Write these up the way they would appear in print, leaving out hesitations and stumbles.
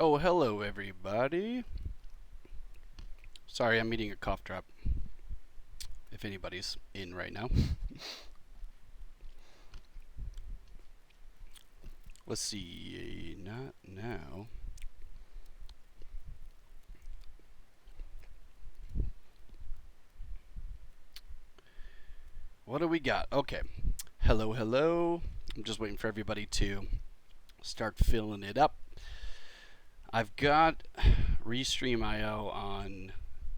Oh, hello everybody. Sorry, I'm eating a cough drop. If anybody's in right now. Let's see. Not now. What do we got? Okay. Hello, hello. I'm just waiting for everybody to start filling it up. I've got Restream.io on,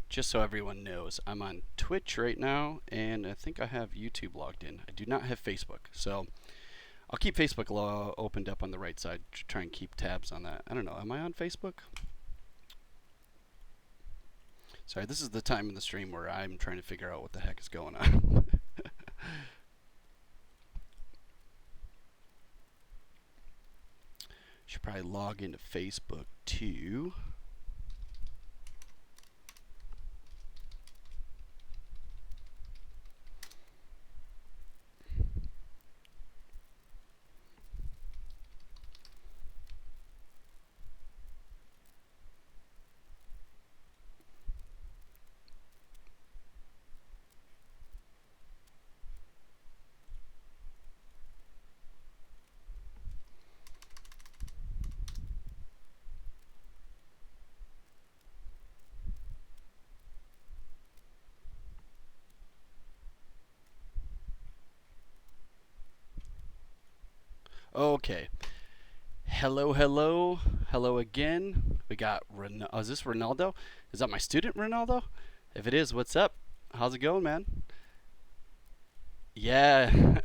just so everyone knows, I'm on Twitch right now, and I think I have YouTube logged in. I do not have Facebook, so I'll keep Facebook opened up on the right side to try and keep tabs on that. I don't know, am I on Facebook? Sorry, this is the time in the stream where I'm trying to figure out what the heck is going on. Should probably log into Facebook too. Okay. Hello, hello, hello again. We got oh, is this Ronaldo? Is that my student Ronaldo? If it is, what's up? How's it going, man? Yeah,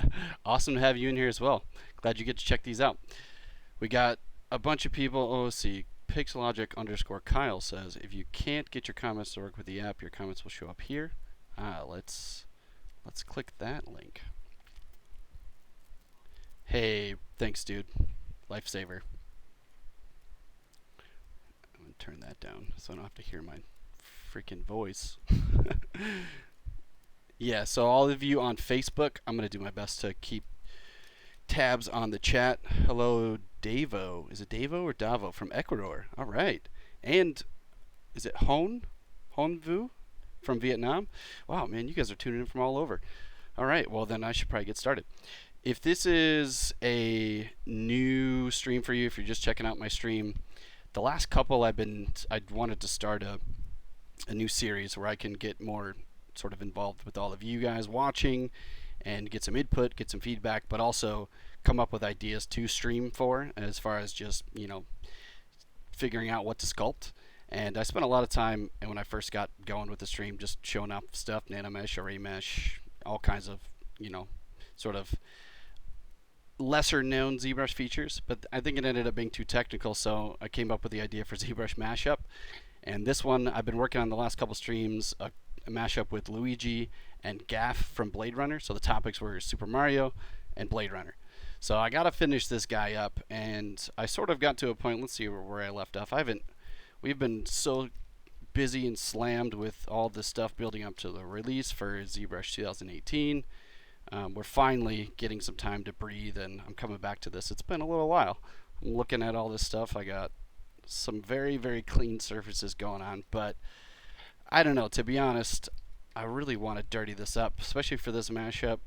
awesome to have you in here as well. Glad you get to check these out. We got a bunch of people. Oh, let's see. Pixelogic underscore Kyle says if you can't get your comments to work with the app, your comments will show up here. Let's click that link. Hey, thanks, dude. Lifesaver. I'm gonna turn that down so I don't have to hear my freaking voice. Yeah, so all of you on Facebook, I'm gonna do my best to keep tabs on the chat. Hello, Davo. Is it Davo or Davo from Ecuador? All right. And is it Hon Vu from Vietnam? Wow, man, you guys are tuning in from all over. All right, well then I should probably get started. If this is a new stream for you, if you're just checking out my stream, the last couple I wanted to start a new series where I can get more sort of involved with all of you guys watching and get some input, get some feedback, but also come up with ideas to stream for as far as just, figuring out what to sculpt. And I spent a lot of time, and when I first got going with the stream, just showing off stuff, nanomesh, array mesh, all kinds of, sort of lesser known ZBrush features, but I think it ended up being too technical, so I came up with the idea for ZBrush Mashup. And this one I've been working on the last couple streams, a mashup with Luigi and Gaff from Blade Runner. So the topics were Super Mario and Blade Runner. So I gotta finish this guy up, and I sort of got to a point. Let's see where I left off. We've been so busy and slammed with all this stuff building up to the release for ZBrush 2018. We're finally getting some time to breathe, and I'm coming back to this. It's been a little while. I'm looking at all this stuff. I got some very, very clean surfaces going on, but I don't know. To be honest, I really want to dirty this up, especially for this mashup.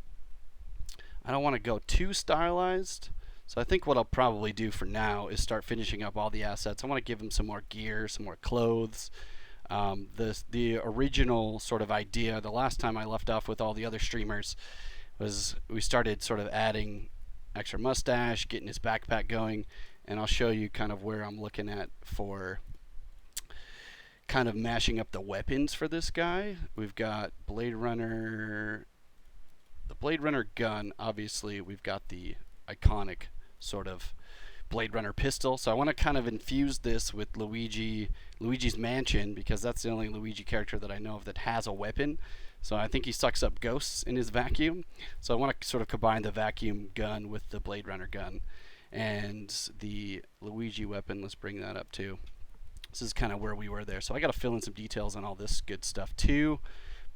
I don't want to go too stylized, so I think what I'll probably do for now is start finishing up all the assets. I want to give them some more gear, some more clothes. The original sort of idea, the last time I left off with all the other streamers, was we started sort of adding extra mustache, getting his backpack going, and I'll show you kind of where I'm looking at for kind of mashing up the weapons for this guy. We've got Blade Runner, the Blade Runner gun. Obviously, we've got the iconic sort of Blade Runner pistol. So I want to kind of infuse this with Luigi's Mansion, because that's the only Luigi character that I know of that has a weapon. So I think he sucks up ghosts in his vacuum. So I want to sort of combine the vacuum gun with the Blade Runner gun. And the Luigi weapon, let's bring that up too. This is kind of where we were there. So I got to fill in some details on all this good stuff too,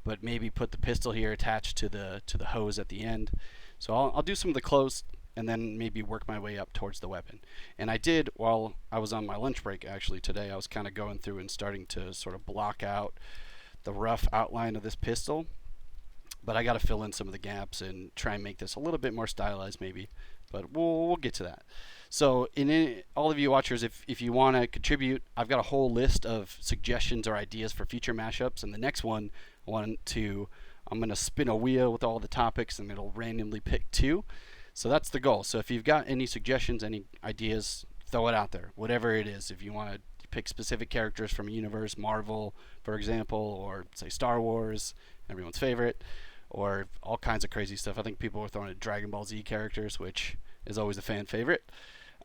but maybe put the pistol here attached to the hose at the end. So I'll do some of the close and then maybe work my way up towards the weapon. And I did while I was on my lunch break actually today. I was kind of going through and starting to sort of block out the rough outline of this pistol, but I got to fill in some of the gaps and try and make this a little bit more stylized maybe, but we'll get to that. So all of you watchers, if you want to contribute, I've got a whole list of suggestions or ideas for future mashups, and the next one I'm going to spin a wheel with all the topics and it'll randomly pick two. So that's the goal. So if you've got any suggestions, any ideas, throw it out there, whatever it is. If you want to pick specific characters from a universe, Marvel, for example, or say Star Wars, everyone's favorite, or all kinds of crazy stuff. I think people were throwing in Dragon Ball Z characters, which is always a fan favorite.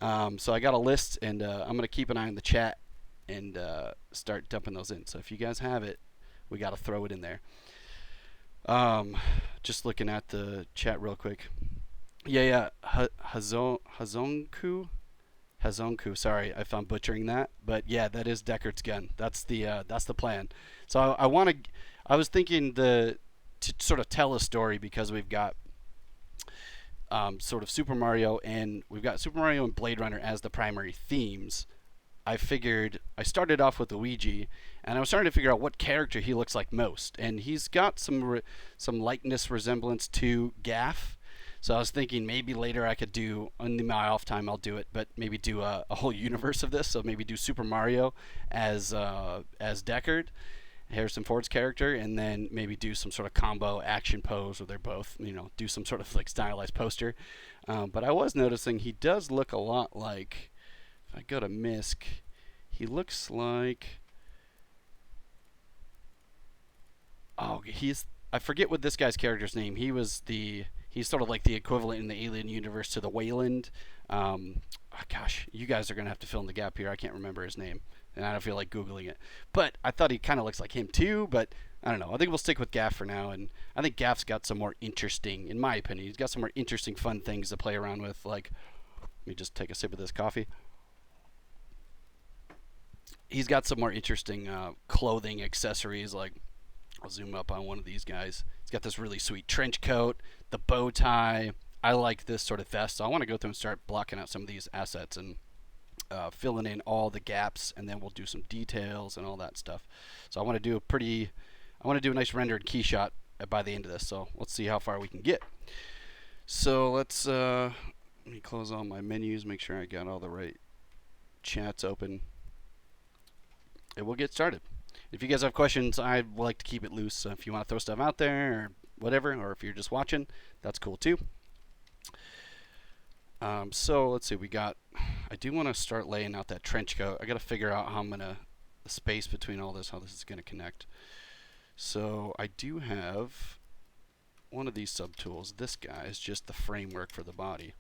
So I got a list, and I'm going to keep an eye on the chat and start dumping those in. So if you guys have it, we got to throw it in there. Just looking at the chat real quick. Yeah. Hazonku. Sorry if I'm butchering that, but yeah, that is Deckard's gun. That's the plan. So I was thinking to sort of tell a story, because we've got sort of Super Mario and Blade Runner as the primary themes. I figured I started off with Luigi, and I was starting to figure out what character he looks like most, and he's got some likeness resemblance to Gaff. So I was thinking maybe later I could do, in my off time I'll do it, but maybe do a whole universe of this. So maybe do Super Mario as Deckard, Harrison Ford's character, and then maybe do some sort of combo action pose where they're both, do some sort of like stylized poster. But I was noticing he does look a lot like, if I go to Misk, he looks like, I forget what this guy's character's name. He's sort of like the equivalent in the Alien universe to the Wayland. Gosh, you guys are going to have to fill in the gap here. I can't remember his name, and I don't feel like Googling it. But I thought he kind of looks like him too, but I don't know. I think we'll stick with Gaff for now, and I think Gaff's got some more interesting, in my opinion, he's got some more interesting, fun things to play around with. Like, let me just take a sip of this coffee. He's got some more interesting clothing accessories, like, I'll zoom up on one of these guys. He's got this really sweet trench coat, the bow tie. I like this sort of vest, so I want to go through and start blocking out some of these assets and filling in all the gaps, and then we'll do some details and all that stuff. So I want to do a nice rendered key shot by the end of this. So let's see how far we can get. So let me close all my menus, make sure I got all the right chats open, and we'll get started. If you guys have questions, I'd like to keep it loose. So if you want to throw stuff out there or whatever, or if you're just watching, that's cool too. So let's see, I do want to start laying out that trench coat. I got to figure out how the space between all this, how this is going to connect. So I do have one of these subtools. This guy is just the framework for the body.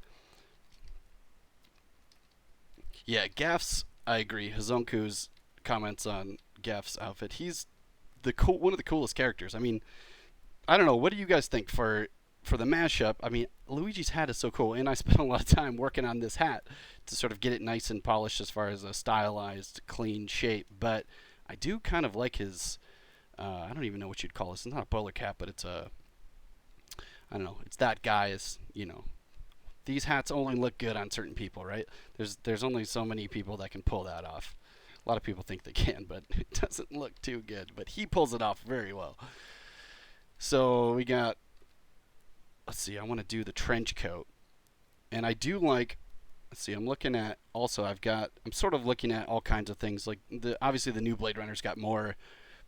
Yeah, Gaff's, I agree. Hazonku's comments on Gaff's outfit. He's one of the coolest characters. I mean, I don't know. What do you guys think for the mashup? I mean, Luigi's hat is so cool, and I spent a lot of time working on this hat to sort of get it nice and polished as far as a stylized, clean shape. But I do kind of like his, I don't even know what you'd call this. It's not a bowler cap, but it's I don't know. It's that guy's, these hats only look good on certain people, right? There's only so many people that can pull that off. A lot of people think they can, but it doesn't look too good. But he pulls it off very well. So we got, let's see, I want to do the trench coat. And I do like, let's see, I'm sort of looking at all kinds of things. Like, obviously the new Blade Runner's got more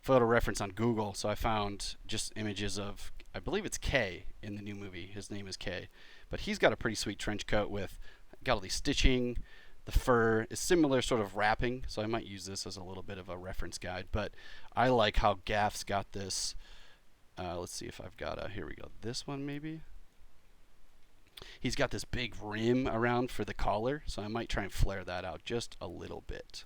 photo reference on Google. So I found just images of, I believe it's K in the new movie. His name is K. But he's got a pretty sweet trench coat with, got all these stitching. The fur is similar sort of wrapping, so I might use this as a little bit of a reference guide. But I like how Gaff's got this. Let's see if I've got here we go. This one maybe. He's got this big rim around for the collar, so I might try and flare that out just a little bit.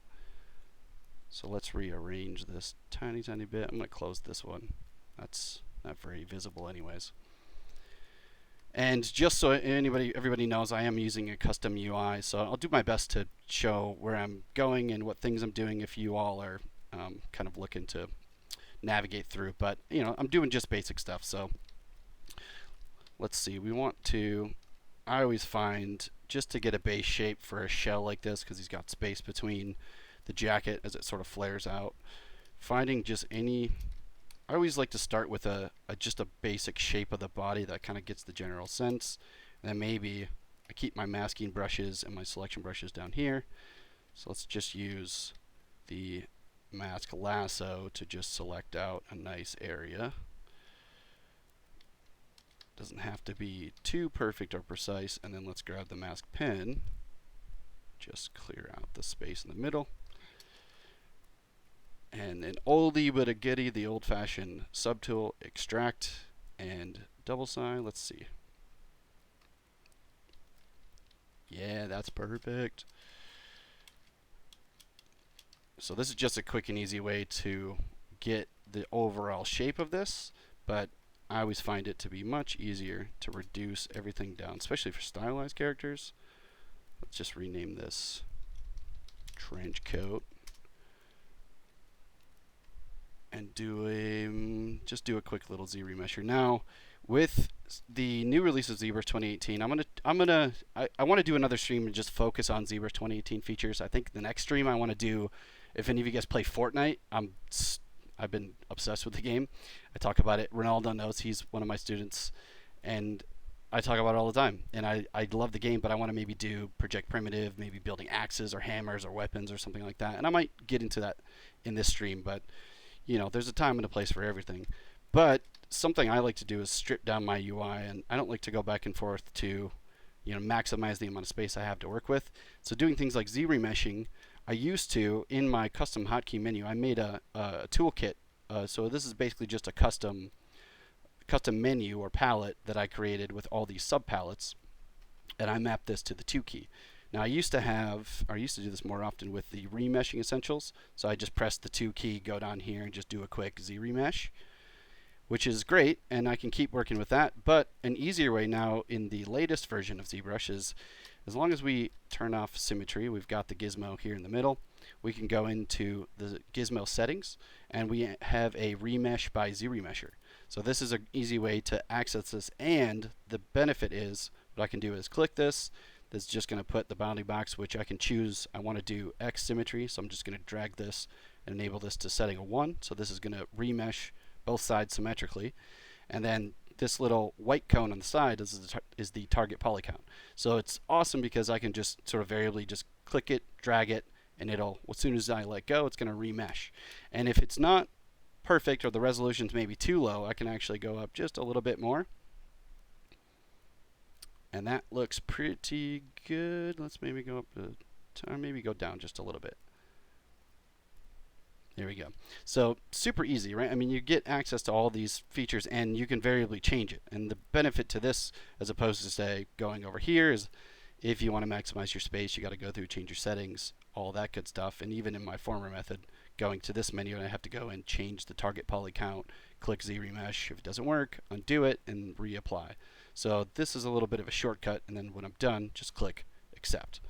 So let's rearrange this tiny bit. I'm going to close this one. That's not very visible anyways. And just so everybody knows, I am using a custom UI, so I'll do my best to show where I'm going and what things I'm doing if you all are kind of looking to navigate through. But, I'm doing just basic stuff, so let's see. We want to I always find just to get a base shape for a shell like this, because he's got space between the jacket as it sort of flares out, finding just any, I always like to start with just a basic shape of the body that kind of gets the general sense. And then maybe I keep my masking brushes and my selection brushes down here. So let's just use the mask lasso to just select out a nice area. Doesn't have to be too perfect or precise. And then let's grab the mask pen, just clear out the space in the middle. And an oldie but a goodie, the old-fashioned subtool, extract and double sign. Let's see. Yeah, that's perfect. So this is just a quick and easy way to get the overall shape of this, but I always find it to be much easier to reduce everything down, especially for stylized characters. Let's just rename this trench coat and just do a quick little Z remesher. Now, with the new release of ZBrush 2018, I want to do another stream and just focus on ZBrush 2018 features. I think the next stream I want to do, if any of you guys play Fortnite, I've been obsessed with the game. I talk about it. Ronaldo knows, he's one of my students, and I talk about it all the time. And I love the game, but I want to maybe do Project Primitive, maybe building axes or hammers or weapons or something like that. And I might get into that in this stream, but you know, there's a time and a place for everything. But something I like to do is strip down my UI, and I don't like to go back and forth to, you know, maximize the amount of space I have to work with. So doing things like Z remeshing, I used to, in my custom hotkey menu, I made a toolkit. So this is basically just a custom menu or palette that I created with all these sub palettes, and I mapped this to the 2 key. Now I used to do this more often with the remeshing essentials. So I just press the 2 key, go down here, and just do a quick Z remesh, which is great, and I can keep working with that. But an easier way now in the latest version of ZBrush is, as long as we turn off symmetry, we've got the gizmo here in the middle, we can go into the gizmo settings, and we have a remesh by Z remesher. So this is an easy way to access this, and the benefit is, what I can do is click this. That's just going to put the bounding box, which I can choose. I want to do X symmetry, so I'm just going to drag this and enable this to setting a 1. So this is going to remesh both sides symmetrically. And then this little white cone on the side is the target poly count. So it's awesome because I can just sort of variably just click it, drag it, and it'll, as soon as I let go, it's going to remesh. And if it's not perfect or the resolution's maybe too low, I can actually go up just a little bit more. And that looks pretty good. Let's maybe go up or maybe go down just a little bit. There we go. So super easy, right? I mean, you get access to all these features and you can variably change it. And the benefit to this, as opposed to say going over here, is if you want to maximize your space, you got to go through, change your settings, all that good stuff. And even in my former method, going to this menu, and I have to go and change the target poly count, click Z remesh. If it doesn't work, undo it and reapply. So this is a little bit of a shortcut, and then when I'm done, just click accept.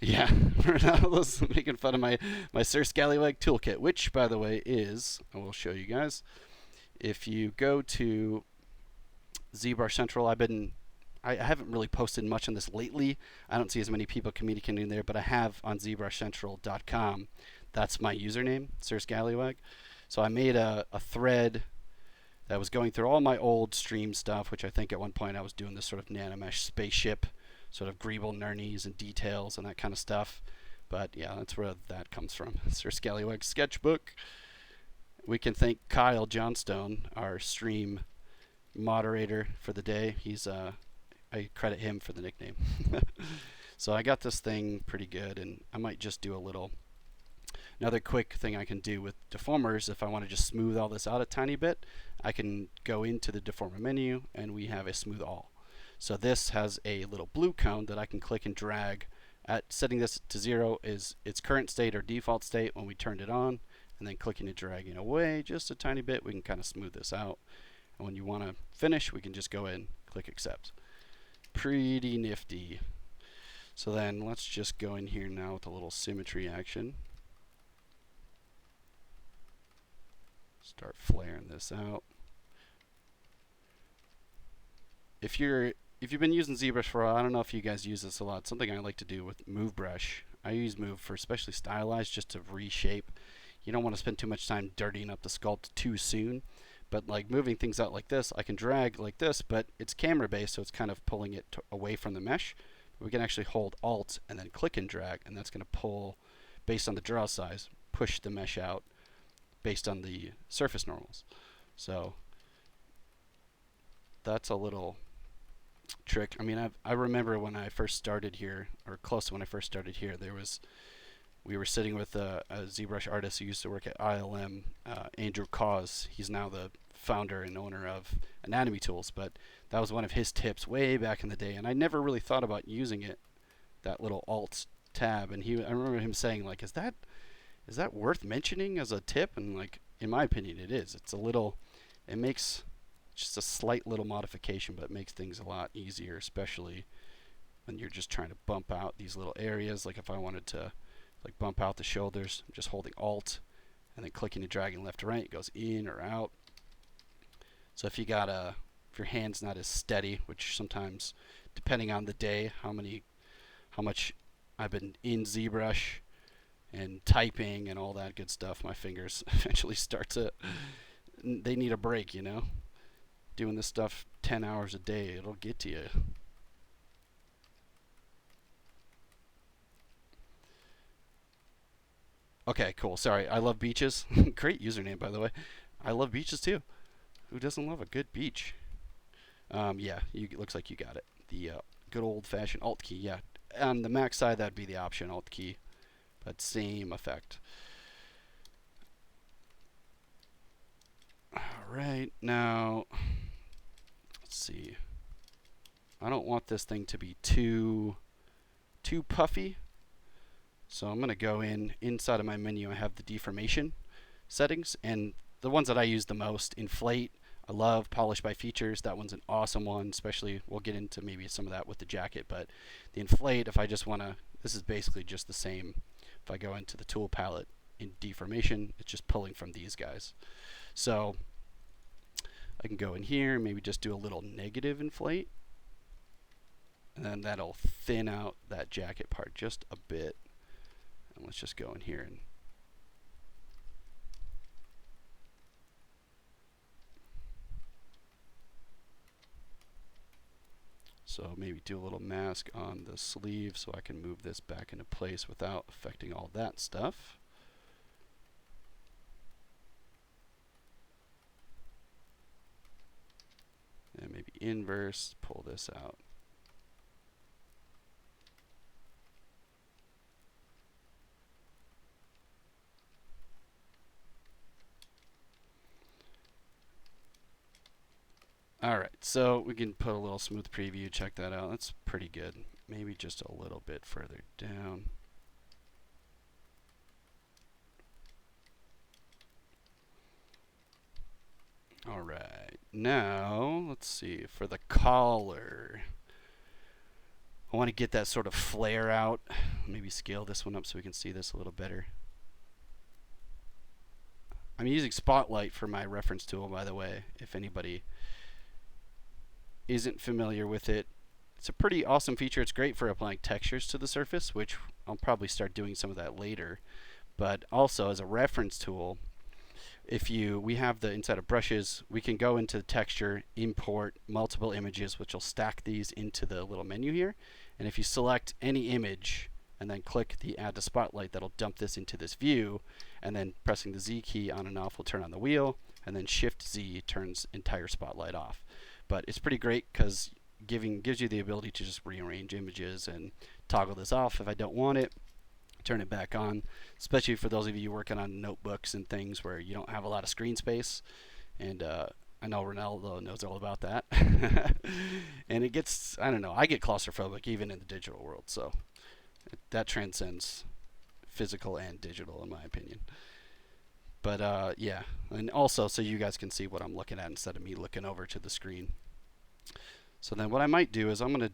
Yeah, Ronaldo's making fun of my Sir Scallywag toolkit, which, by the way, is, I will show you guys. If you go to ZBrush Central, I haven't really posted much on this lately. I don't see as many people communicating there, but I have on ZBrushCentral.com. That's my username, Sir Scallywag. So I made a thread that was going through all my old stream stuff, which I think at one point I was doing this sort of nanomesh spaceship, sort of Greeble Nernies and details and that kind of stuff. But yeah, that's where that comes from. Sir Scallywag's sketchbook. We can thank Kyle Johnstone, our stream moderator for the day. I credit him for the nickname. So I got this thing pretty good, and I might just do another quick thing I can do with deformers. If I want to just smooth all this out a tiny bit, I can go into the deformer menu and we have a smooth all. So this has a little blue cone that I can click and drag. Setting this to 0 is its current state or default state when we turned it on, and then clicking and dragging away just a tiny bit, we can kind of smooth this out. And when you want to finish, we can just go in, click accept. Pretty nifty. So then let's just go in here now with a little symmetry action. Start flaring this out. if you've been using ZBrush for a while, I don't know if you guys use this a lot. Something I like to do with Move Brush. I use Move for especially stylized, just to reshape. You don't want to spend too much time dirtying up the sculpt too soon. But like moving things out like this, I can drag like this, but it's camera based, so it's kind of pulling it away from the mesh. We can actually hold Alt and then click and drag, and that's going to pull, based on the draw size, push the mesh out based on the surface normals. So that's a little trick. I mean, I remember when I first started here, or close to when I first started here, we were sitting with a ZBrush artist who used to work at ILM, Andrew Cause. He's now the founder and owner of Anatomy Tools, but that was one of his tips way back in the day, and I never really thought about using it, that little Alt tab. And I remember him saying, like, is that worth mentioning as a tip? And like, in my opinion, it is. It's a little, it makes just a slight little modification, but it makes things a lot easier, especially when you're just trying to bump out these little areas. Like if I wanted to like bump out the shoulders, I'm just holding Alt and then clicking and dragging left to right, it goes in or out. So if your hand's not as steady, which sometimes, depending on the day, how much I've been in ZBrush and typing and all that good stuff, my fingers eventually they need a break, you know? Doing this stuff 10 hours a day, it'll get to you. Okay, cool. Sorry, I love beaches. Great username, by the way. I love beaches too. Who doesn't love a good beach? Yeah, it looks like you got it. The good old-fashioned Alt key. Yeah, on the Mac side, that'd be the Option Alt key, but same effect. All right, now let's see. I don't want this thing to be too puffy, so I'm gonna go inside of my menu. I have the deformation settings, and the ones that I use the most: inflate. I love polish by features. That one's an awesome one, especially, we'll get into maybe some of that with the jacket, but the inflate, if I just want to, this is basically just the same. If I go into the tool palette in deformation, it's just pulling from these guys. So I can go in here, maybe just do a little negative inflate, and then that'll thin out that jacket part just a bit. And let's just go in here and so maybe do a little mask on the sleeve so I can move this back into place without affecting all that stuff. And maybe inverse, pull this out. Alright, so we can put a little smooth preview, check that out. That's pretty good. Maybe just a little bit further down. Alright, now let's see, for the collar, I want to get that sort of flare out. Maybe scale this one up so we can see this a little better. I'm using Spotlight for my reference tool, by the way, if anybody isn't familiar with it. It's a pretty awesome feature. It's great for applying textures to the surface, which I'll probably start doing some of that later. But also as a reference tool, we have the inside of brushes, we can go into the texture, import multiple images, which will stack these into the little menu here. And if you select any image and then click the add to spotlight, that'll dump this into this view, and then pressing the Z key on and off will turn on the wheel, and then Shift Z turns entire spotlight off. But it's pretty great because gives you the ability to just rearrange images and toggle this off if I don't want it, turn it back on, especially for those of you working on notebooks and things where you don't have a lot of screen space. And I know Ronaldo knows all about that. And it gets, I don't know, I get claustrophobic even in the digital world, so that transcends physical and digital in my opinion. But yeah, and also so you guys can see what I'm looking at instead of me looking over to the screen. So then what I might do is let's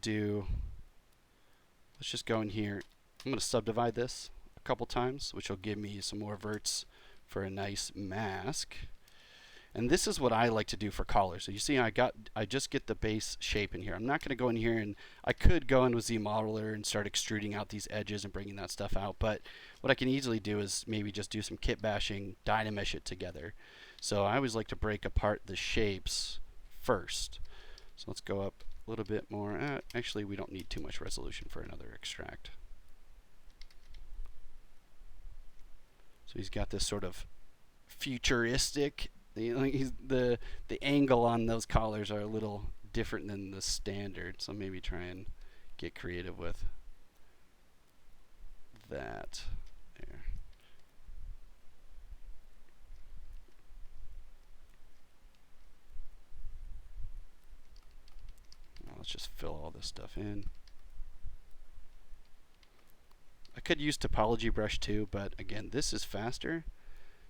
just go in here. I'm going to subdivide this a couple times, which will give me some more verts for a nice mask. And this is what I like to do for collars. So you see I just get the base shape in here. I'm not going to go in here, and I could go in with ZModeler and start extruding out these edges and bringing that stuff out, but what I can easily do is maybe just do some kit bashing, Dynamesh it together. So I always like to break apart the shapes first. So let's go up a little bit more. Actually, we don't need too much resolution for another extract. So he's got this sort of futuristic, the angle on those collars are a little different than the standard, so maybe try and get creative with that. There. Well, let's just fill all this stuff in. I could use topology brush too, but again, this is faster,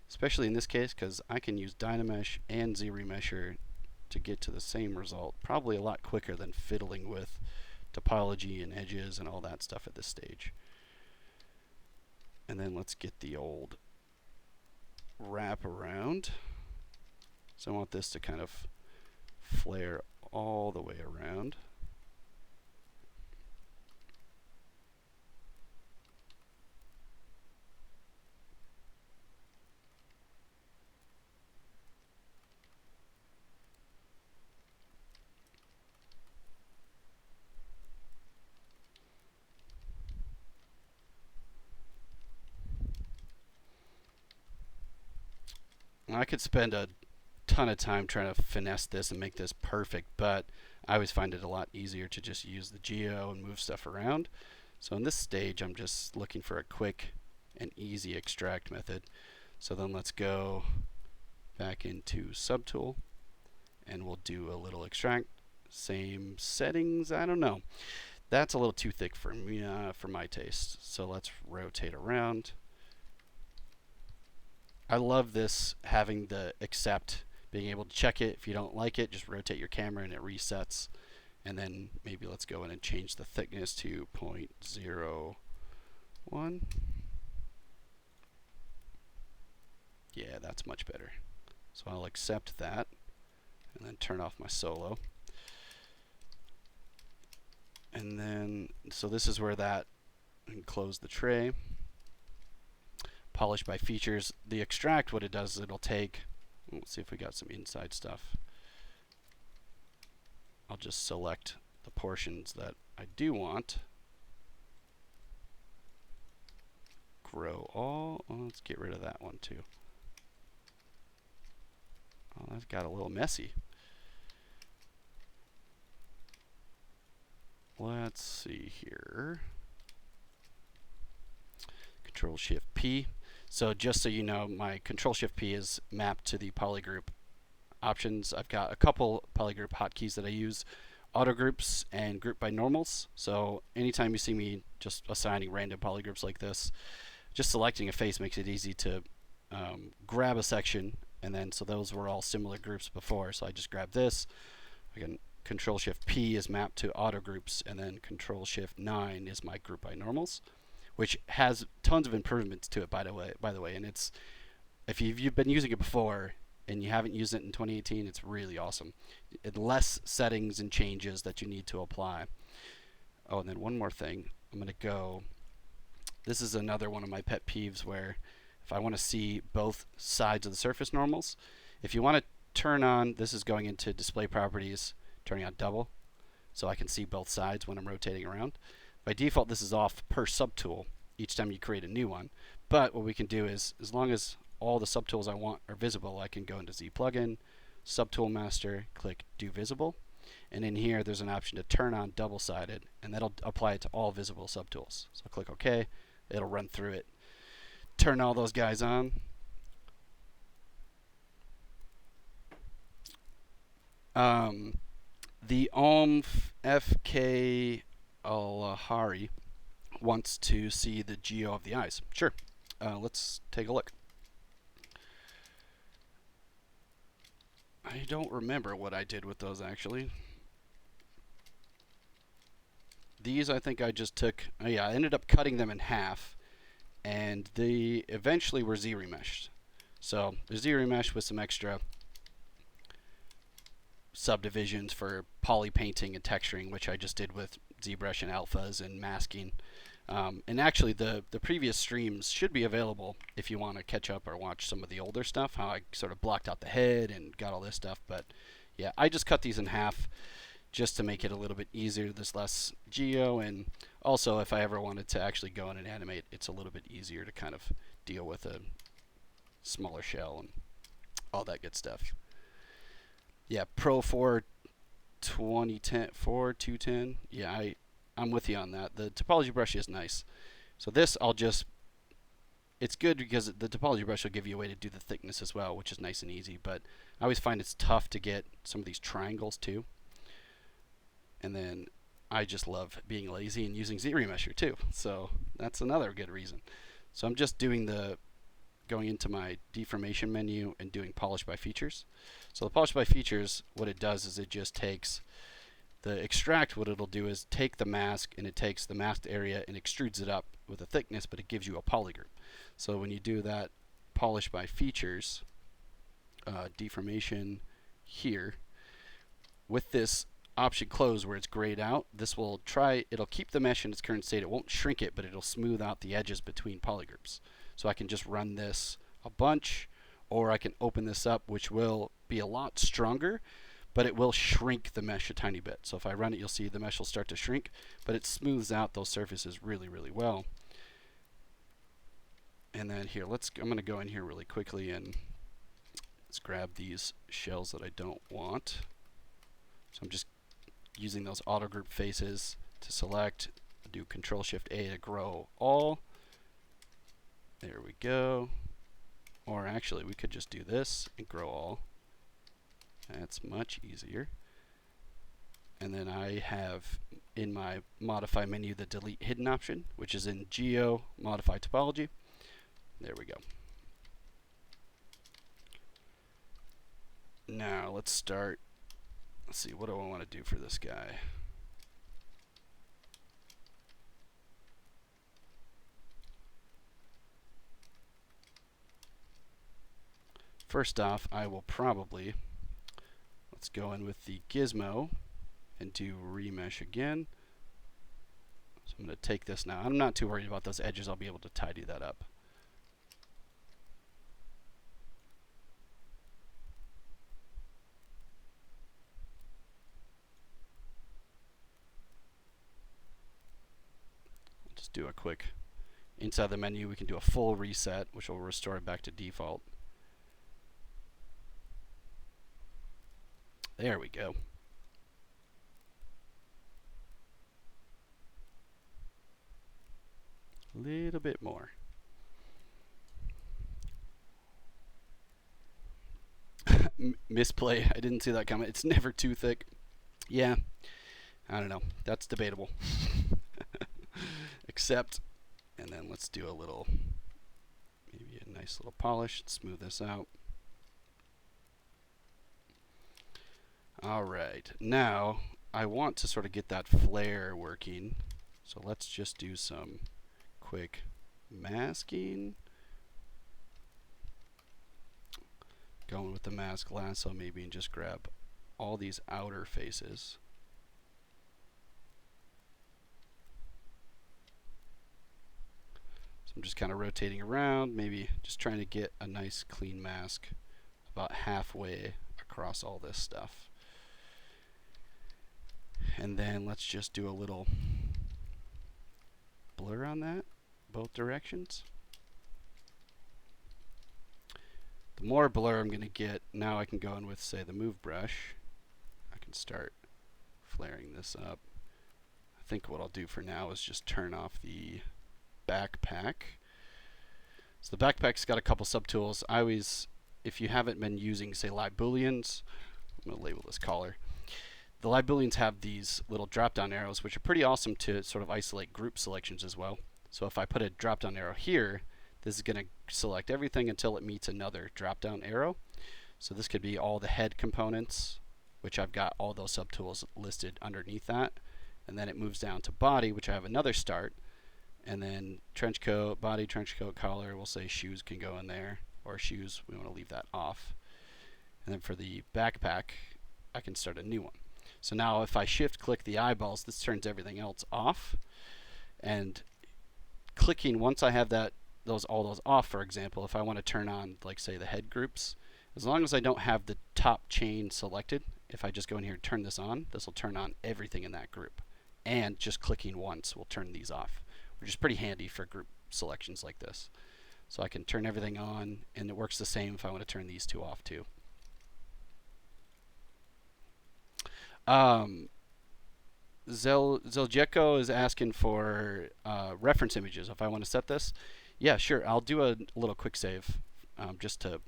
especially in this case, because I can use Dynamesh and ZRemesher to get to the same result, probably a lot quicker than fiddling with topology and edges and all that stuff at this stage. And then let's get the old wrap around. So I want this to kind of flare all the way around. I could spend a ton of time trying to finesse this and make this perfect, but I always find it a lot easier to just use the geo and move stuff around. So in this stage, I'm just looking for a quick and easy extract method. So then let's go back into Subtool, and we'll do a little extract. Same settings, I don't know. That's a little too thick for me, for my taste. So let's rotate around. I love this, having the accept, being able to check it. If you don't like it, just rotate your camera and it resets. And then maybe let's go in and change the thickness to 0.01. Yeah, that's much better. So I'll accept that and then turn off my solo. And then, so this is where that, and close the tray. Polish by features. The extract, what it does is it'll take, let's see if we got some inside stuff. I'll just select the portions that I do want. Grow all. Oh, let's get rid of that one too. Oh, that got a little messy. Let's see here. Control Shift P. So just so you know, my Control Shift P is mapped to the polygroup options. I've got a couple polygroup hotkeys that I use, auto groups and group by normals. So anytime you see me just assigning random polygroups like this, just selecting a face makes it easy to grab a section, and then so those were all similar groups before. So I just grab this. Again, Control Shift P is mapped to auto groups, and then Control Shift 9 is my group by normals, which has tons of improvements to it, by the way. And it's, if you've been using it before and you haven't used it in 2018, it's really awesome. Less settings and changes that you need to apply. Oh, and then one more thing. I'm going to go, this is another one of my pet peeves, where if I want to see both sides of the surface normals, if you want to turn on, this is going into display properties, turning on double, so I can see both sides when I'm rotating around. By default, this is off per subtool each time you create a new one. But what we can do is, as long as all the subtools I want are visible, I can go into Z Plugin, Subtool Master, click Do Visible. And in here, there's an option to turn on double-sided, and that'll apply it to all visible subtools. So click OK. It'll run through it. Turn all those guys on. The FK Alahari wants to see the geo of the eyes. Sure. Let's take a look. I don't remember what I did with those, actually. These, I think I just took, oh yeah, I ended up cutting them in half, and they eventually were Z-remeshed. So they're Z-remeshed with some extra subdivisions for poly painting and texturing, which I just did with ZBrush and alphas and masking. And actually, the previous streams should be available if you want to catch up or watch some of the older stuff, how I sort of blocked out the head and got all this stuff. But yeah, I just cut these in half just to make it a little bit easier. There's less geo, and also if I ever wanted to actually go in and animate, it's a little bit easier to kind of deal with a smaller shell and all that good stuff. Yeah, Pro 4 2010, 4 210. Yeah, I'm with you on that. The topology brush is nice. So this it's good because the topology brush will give you a way to do the thickness as well, which is nice and easy, but I always find it's tough to get some of these triangles too. And then I just love being lazy and using ZRemesher too. So that's another good reason. So I'm just going into my deformation menu and doing polish by features. So the polish by features, what it does is it just takes the extract. What it'll do is take the mask, and it takes the masked area and extrudes it up with a thickness, but it gives you a poly group. So when you do that polish by features, deformation here, with this option closed where it's grayed out, it'll keep the mesh in its current state. It won't shrink it, but it'll smooth out the edges between polygroups. So I can just run this a bunch, or I can open this up, which will be a lot stronger, but it will shrink the mesh a tiny bit. So if I run it, you'll see the mesh will start to shrink, but it smooths out those surfaces really, really well. And then here, I'm going to go in here really quickly and let's grab these shells that I don't want. So I'm just using those auto group faces to select, do Control-Shift-A to grow all. There we go. Or actually, we could just do this and grow all. That's much easier. And then I have in my modify menu the delete hidden option, which is in Geo, modify topology. There we go. Now let's start. Let's see, what do I want to do for this guy? First off, I will probably, let's go in with the gizmo and do remesh again. So I'm going to take this now. I'm not too worried about those edges. I'll be able to tidy that up. I'll just do a quick, inside the menu we can do a full reset, which will restore it back to default. There we go. A little bit more. Misplay. I didn't see that coming. It's never too thick. Yeah. I don't know. That's debatable. Accept. And then let's do a little, maybe a nice little polish. Smooth this out. Alright, now I want to sort of get that flare working, so let's just do some quick masking. Going with the mask lasso maybe and just grab all these outer faces. So I'm just kind of rotating around, maybe just trying to get a nice clean mask about halfway across all this stuff. And then let's just do a little blur on that, both directions. The more blur I'm going to get, now I can go in with, say, the move brush. I can start flaring this up. I think what I'll do for now is just turn off the backpack. So the backpack's got a couple subtools. I always, if you haven't been using, say, live booleans, I'm going to label this collar. The live booleans have these little drop-down arrows, which are pretty awesome to sort of isolate group selections as well. So if I put a drop-down arrow here, this is going to select everything until it meets another drop-down arrow. So this could be all the head components, which I've got all those subtools listed underneath that. And then it moves down to body, which I have another start. And then trench coat, body, trench coat, collar, we'll say shoes can go in there. Or shoes, we want to leave that off. And then for the backpack, I can start a new one. So now if I shift click the eyeballs, this turns everything else off. And clicking, once I have that all those off, for example, if I want to turn on, like, say, the head groups, as long as I don't have the top chain selected, if I just go in here and turn this on, this will turn on everything in that group. And just clicking once will turn these off, which is pretty handy for group selections like this. So I can turn everything on, and it works the same if I want to turn these two off too. Zeljeko is asking for reference images. If I want to set this, yeah, sure. I'll do a little quick save just to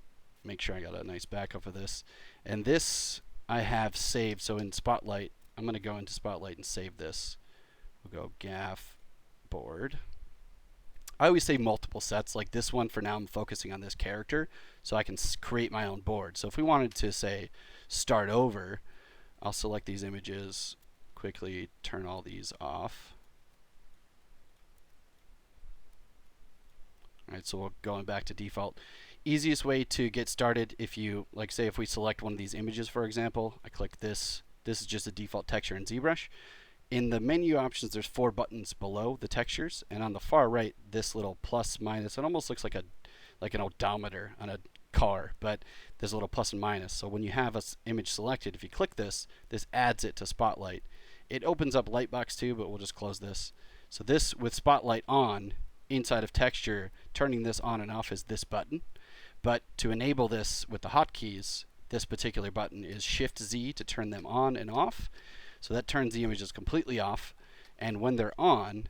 make sure I got a nice backup of this. And this I have saved. So in Spotlight, I'm going to go into Spotlight and save this. We'll go GAF board. I always say multiple sets. Like this one, for now, I'm focusing on this character, so I can create my own board. So if we wanted to, say, start over, I'll select these images, quickly turn all these off. Alright, so we're going back to default. Easiest way to get started, if you, like, say if we select one of these images, for example, I click this. This is just a default texture in ZBrush. In the menu options, there's 4 buttons below the textures, and on the far right, this little plus minus, it almost looks like an odometer on a car, but there's a little plus and minus. So when you have an image selected, if you click this, this adds it to Spotlight. It opens up Lightbox too, but we'll just close this. So this, with Spotlight on, inside of texture, turning this on and off is this button. But to enable this with the hotkeys, this particular button is Shift-Z to turn them on and off. So that turns the images completely off. And when they're on,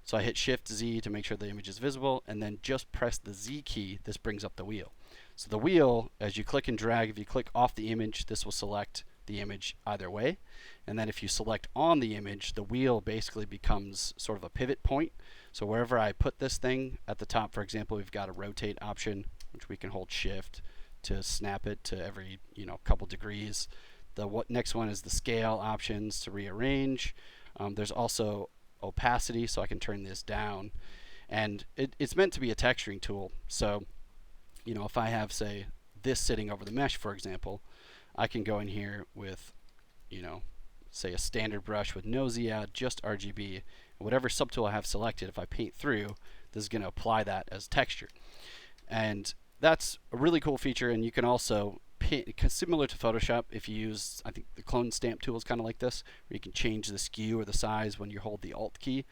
so I hit Shift-Z to make sure the image is visible, and then just press the Z key, this brings up the wheel. So the wheel, as you click and drag, if you click off the image, this will select the image either way. And then if you select on the image, the wheel basically becomes sort of a pivot point. So wherever I put this thing, at the top, for example, we've got a rotate option, which we can hold Shift to snap it to every couple degrees. The next one is the scale options to rearrange. There's also opacity, so I can turn this down. And it's meant to be a texturing tool. So, if I have, say, this sitting over the mesh, for example, I can go in here with, say, a standard brush with no Z out, just RGB. And whatever subtool I have selected, if I paint through, this is going to apply that as texture. And that's a really cool feature, and you can also similar to Photoshop, if you use, I think the clone stamp tool is kind of like this, where you can change the skew or the size when you hold the Alt key.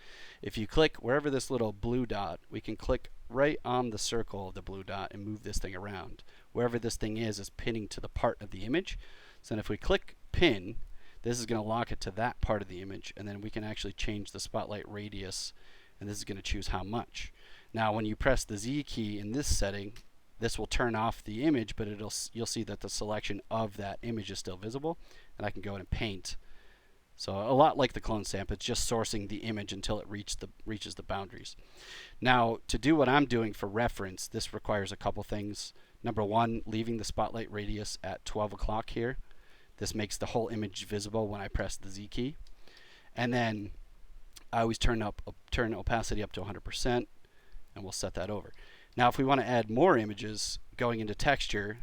If you click wherever this little blue dot, we can click right on the circle of the blue dot and move this thing around. Wherever this thing is pinning to the part of the image. So then if we click pin, this is going to lock it to that part of the image, and then we can actually change the spotlight radius, and this is going to choose how much. Now when you press the Z key in this setting, this will turn off the image, but you'll see that the selection of that image is still visible, and I can go in and paint. So a lot like the clone stamp, it's just sourcing the image until it reaches the boundaries. Now to do what I'm doing for reference, this requires a couple things. Number one, leaving the spotlight radius at 12 o'clock here. This makes the whole image visible when I press the Z key. And then I always turn opacity up to 100%, and we'll set that over. Now if we want to add more images going into texture,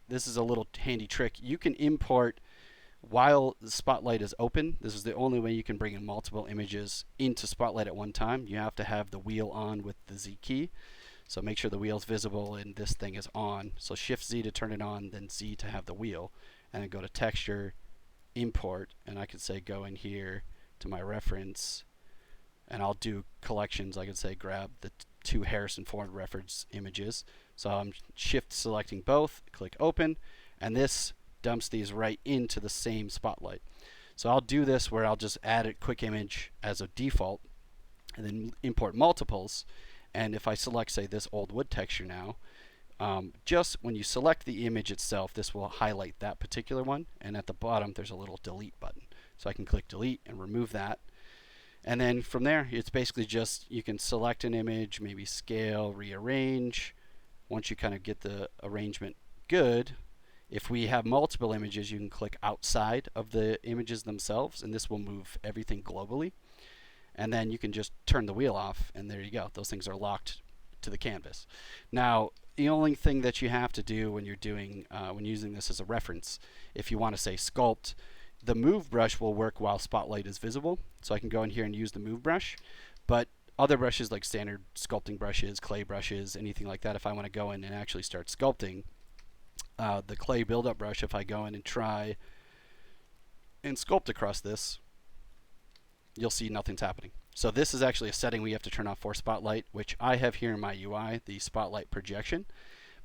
this is a little handy trick. You can import while the Spotlight is open. This is the only way you can bring in multiple images into Spotlight at one time. You have to have the wheel on with the Z key. So make sure the wheel's visible and this thing is on. So Shift Z to turn it on, then Z to have the wheel. And then go to Texture, Import, and I could say go in here to my reference, and I'll do collections. I could say grab the 2 Harrison Ford reference images. So I'm Shift selecting both, click Open, and this dumps these right into the same Spotlight. So I'll do this where I'll just add a quick image as a default, and then import multiples. And if I select, say, this old wood texture now, just when you select the image itself, this will highlight that particular one, and at the bottom there's a little delete button. So I can click delete and remove that. And then from there, it's basically just, you can select an image, maybe scale, rearrange. Once you kind of get the arrangement good, if we have multiple images, you can click outside of the images themselves, and this will move everything globally. And then you can just turn the wheel off, and there you go. Those things are locked to the canvas. Now, the only thing that you have to do when you're doing when using this as a reference, if you want to say sculpt, the move brush will work while spotlight is visible. So I can go in here and use the move brush, but other brushes like standard sculpting brushes, clay brushes, anything like that, if I want to go in and actually start sculpting, the clay buildup brush, if I go in and try and sculpt across this, you'll see nothing's happening. So this is actually a setting we have to turn off for spotlight, which I have here in my UI, the spotlight projection.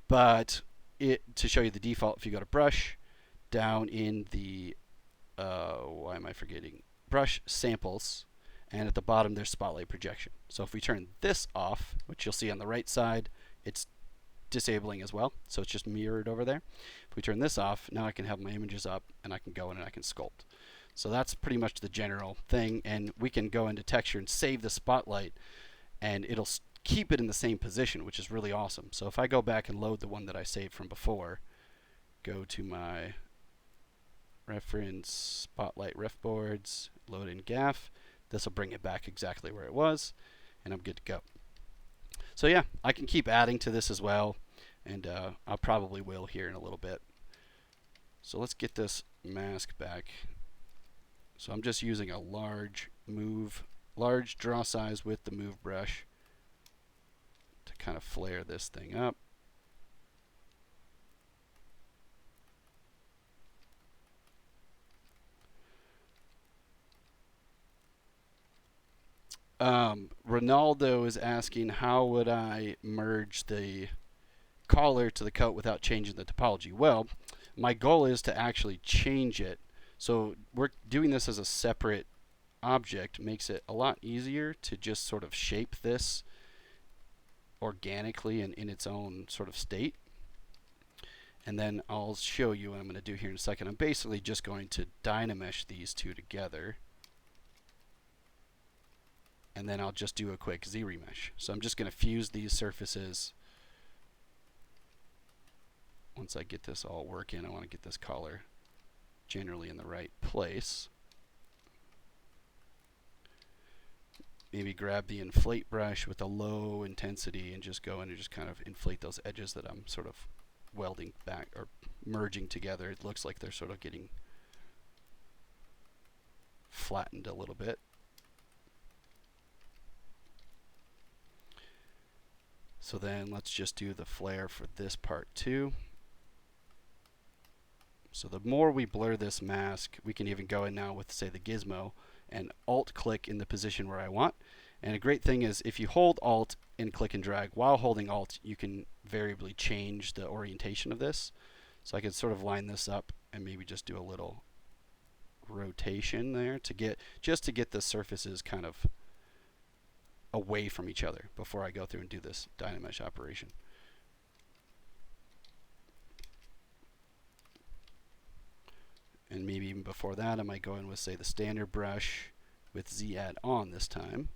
But to show you the default, if you go to brush, down in the, why am I forgetting? Brush samples, and at the bottom there's spotlight projection. So if we turn this off, which you'll see on the right side, it's disabling as well. So it's just mirrored over there. If we turn this off, now I can have my images up and I can go in and I can sculpt. So that's pretty much the general thing, and we can go into texture and save the spotlight and it'll keep it in the same position, which is really awesome. So if I go back and load the one that I saved from before, go to my reference spotlight ref boards, load in GAF, this will bring it back exactly where it was, and I'm good to go. So yeah, I can keep adding to this as well, and I probably will here in a little bit. So let's get this mask back. So I'm just using a large draw size with the move brush to kind of flare this thing up. Ronaldo is asking, how would I merge the collar to the coat without changing the topology? Well, my goal is to actually change it. So we're doing this as a separate object, makes it a lot easier to just sort of shape this organically and in its own sort of state. And then I'll show you what I'm going to do here in a second. I'm basically just going to Dynamesh these two together. And then I'll just do a quick Z-remesh. So I'm just going to fuse these surfaces. Once I get this all working, I want to get this collar generally in the right place. Maybe grab the inflate brush with a low intensity and just go in and just kind of inflate those edges that I'm sort of welding back or merging together. It looks like they're sort of getting flattened a little bit. So then let's just do the flare for this part too. So the more we blur this mask, we can even go in now with, say, the gizmo and alt click in the position where I want. And a great thing is if you hold alt and click and drag, while holding alt you can variably change the orientation of this. So I can sort of line this up and maybe just do a little rotation there to get the surfaces kind of away from each other before I go through and do this Dynamesh operation. And maybe even before that, I might go in with, say, the standard brush with Z add on this time.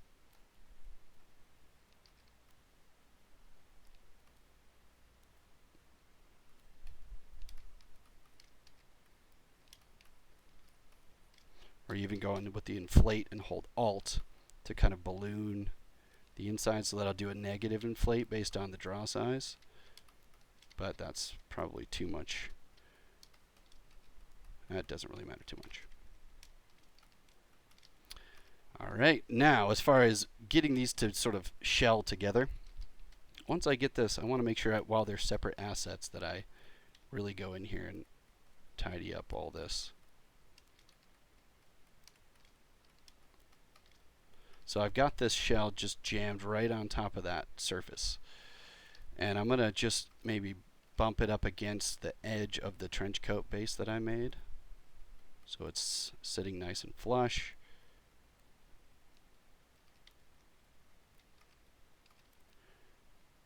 Or even go in with the inflate and hold alt to kind of balloon the inside, so that I'll do a negative inflate based on the draw size. But that's probably too much. That doesn't really matter too much. Alright, now as far as getting these to sort of shell together, once I get this, I want to make sure while they're separate assets that I really go in here and tidy up all this. So I've got this shell just jammed right on top of that surface. And I'm going to just maybe bump it up against the edge of the trench coat base that I made, so it's sitting nice and flush.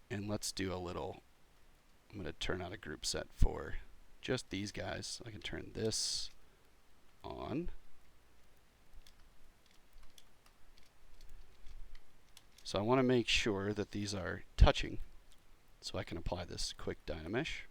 And let's do a little, I'm going to turn on a group set for just these guys. I can turn this on. So I want to make sure that these are touching, so I can apply this quick Dynamesh.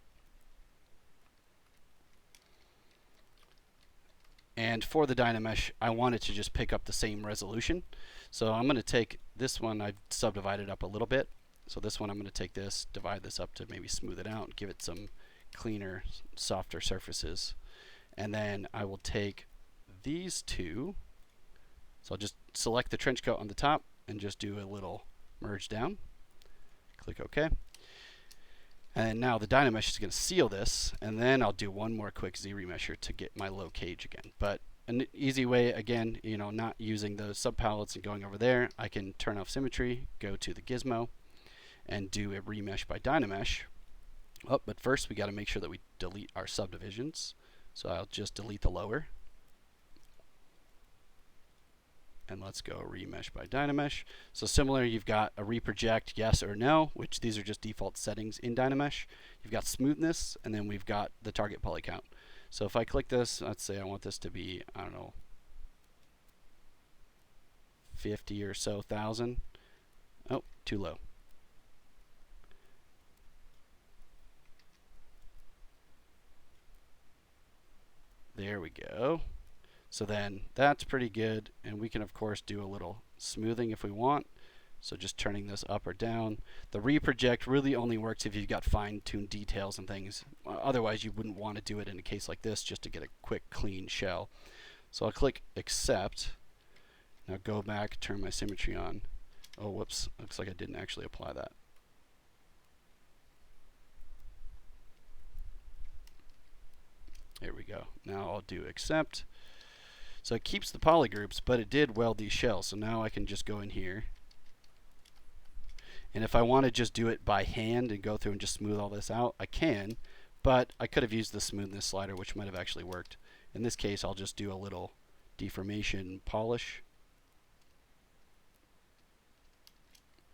And for the Dynamesh, I want it to just pick up the same resolution. So I'm going to take this one, I've subdivided up a little bit, So this one I'm going to take this, divide this up to maybe smooth it out, give it some cleaner, softer surfaces. And then I will take these two. So I'll just select the trench coat on the top and just do a little merge down. Click OK. And now the Dynamesh is going to seal this, and then I'll do one more quick Z-remesher to get my low cage again. But an easy way, again, not using those subpalettes and going over there, I can turn off symmetry, go to the gizmo, and do a remesh by Dynamesh. Oh, but first we got to make sure that we delete our subdivisions. So I'll just delete the lower. And let's go remesh by Dynamesh. So similar, you've got a reproject, yes or no, which these are just default settings in Dynamesh. You've got smoothness, and then we've got the target poly count. So if I click this, let's say I want this to be, I don't know, 50 or so thousand. Oh, too low. There we go. So then that's pretty good, and we can of course do a little smoothing if we want. So just turning this up or down. The reproject really only works if you've got fine-tuned details and things. Otherwise you wouldn't want to do it in a case like this just to get a quick clean shell. So I'll click accept. Now go back, turn my symmetry on. Oh whoops, looks like I didn't actually apply that. There we go. Now I'll do accept. So it keeps the polygroups, but it did weld these shells. So now I can just go in here. And if I want to just do it by hand and go through and just smooth all this out, I can. But I could have used the smoothness slider, which might have actually worked. In this case, I'll just do a little deformation polish.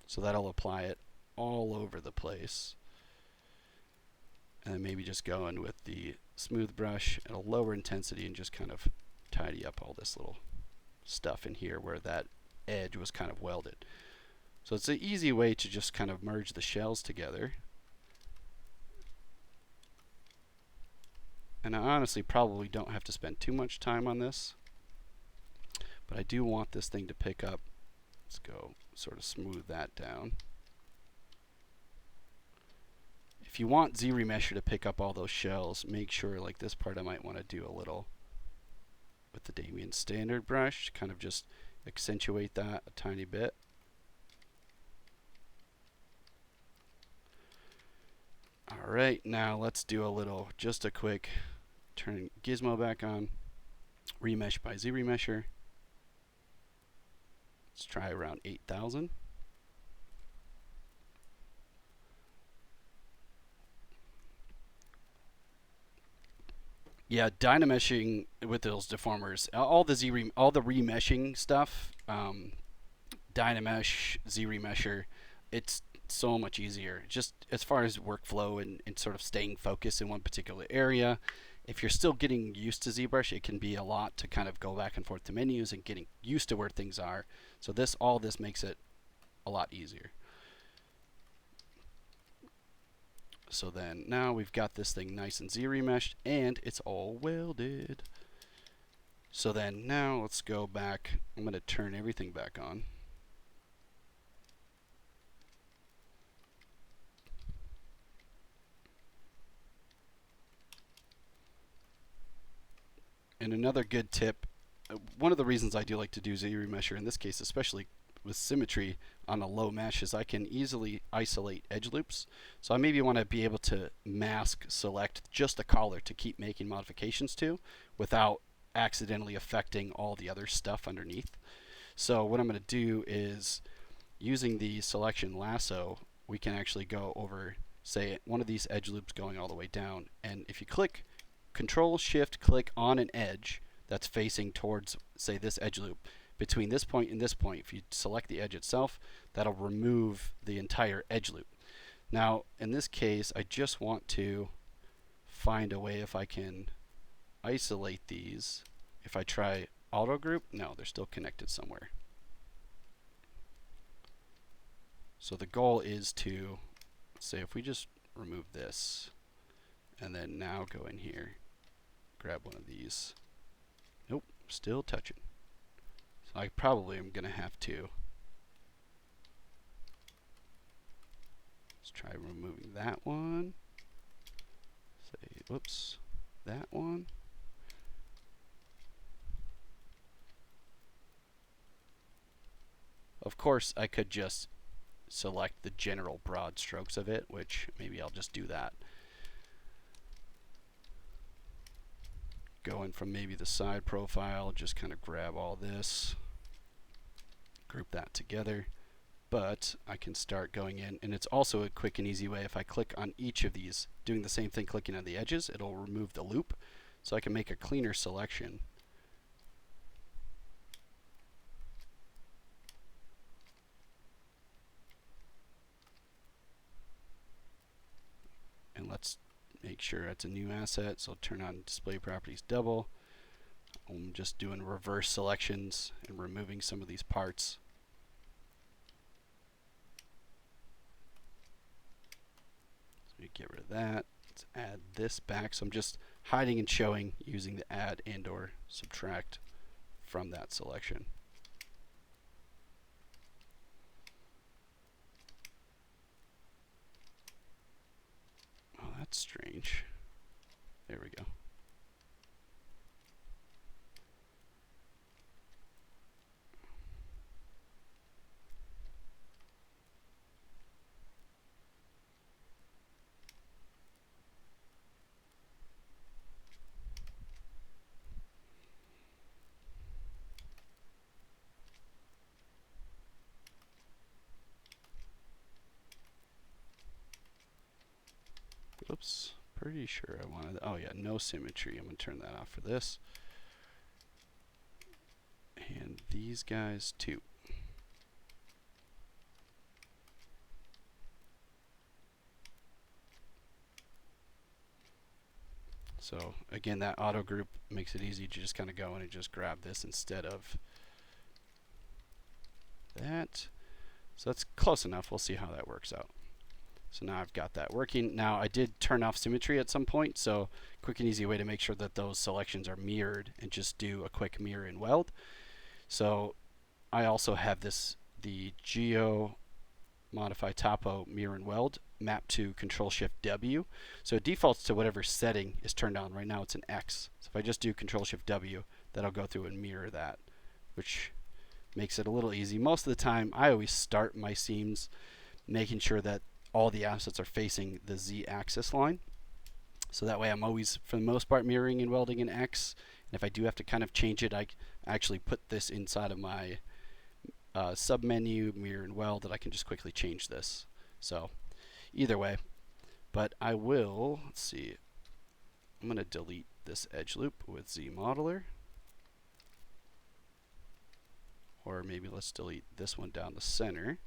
So that'll apply it all over the place. And then maybe just go in with the smooth brush at a lower intensity and just kind of tidy up all this little stuff in here where that edge was kind of welded. So it's an easy way to just kind of merge the shells together. And I honestly probably don't have to spend too much time on this, but I do want this thing to pick up. Let's go sort of smooth that down. If you want Z-remesher to pick up all those shells, make sure, like this part I might want to do a little with the Damien standard brush, kind of just accentuate that a tiny bit. Alright, now let's do a little, just a quick turn gizmo back on, remesh by Z-remesher. Let's try around 8,000. Yeah, Dynameshing with those deformers, all the remeshing stuff, Dynamesh, Z-remesher, it's so much easier. Just as far as workflow and sort of staying focused in one particular area. If you're still getting used to ZBrush, it can be a lot to kind of go back and forth to menus and getting used to where things are. So all this makes it a lot easier. So then now we've got this thing nice and Z-remeshed, and it's all welded. So then now let's go back. I'm going to turn everything back on. And another good tip, one of the reasons I do like to do Z-remesher in this case, especially with symmetry on a low mesh, is I can easily isolate edge loops. So I maybe want to be able to mask select just a collar to keep making modifications to without accidentally affecting all the other stuff underneath. So what I'm going to do is, using the selection lasso, we can actually go over, say, one of these edge loops going all the way down. And if you click Control Shift click on an edge that's facing towards, say, this edge loop, between this point and this point, if you select the edge itself, that'll remove the entire edge loop. Now, in this case, I just want to find a way if I can isolate these. If I try auto group, no, they're still connected somewhere. So the goal is to, say, if we just remove this, and then now go in here, grab one of these. Nope, still touching. So I probably am going to have to Let's try removing that one. Say, whoops, that one. Of course, I could just select the general broad strokes of it, which maybe I'll just do that. Go in from maybe the side profile, just kind of grab all this, group that together. But I can start going in, and it's also a quick and easy way. If I click on each of these, doing the same thing, clicking on the edges, it'll remove the loop, so I can make a cleaner selection. And let's make sure it's a new asset, so I'll turn on display properties double. I'm just doing reverse selections and removing some of these parts. Get rid of that. Let's add this back. So I'm just hiding and showing using the add and or subtract from that selection. Oh, that's strange. There we go. Oops, pretty sure I wanted, oh yeah, no symmetry. I'm going to turn that off for this. And these guys too. So again, that auto group makes it easy to just kind of go in and just grab this instead of that. So that's close enough. We'll see how that works out. So now I've got that working. Now I did turn off symmetry at some point, so quick and easy way to make sure that those selections are mirrored and just do a quick mirror and weld. So I also have this, the Geo modify topo mirror and weld map to Control Shift W. So it defaults to whatever setting is turned on. Right now it's an X. So if I just do Control Shift W, that'll go through and mirror that, which makes it a little easy. Most of the time I always start my seams making sure that all the assets are facing the Z-axis line. So that way I'm always, for the most part, mirroring and welding in X. And if I do have to kind of change it, I actually put this inside of my sub-menu, mirror and weld, that I can just quickly change this. So either way, but I will, let's see, I'm going to delete this edge loop with Z Modeler. Or maybe let's delete this one down the center.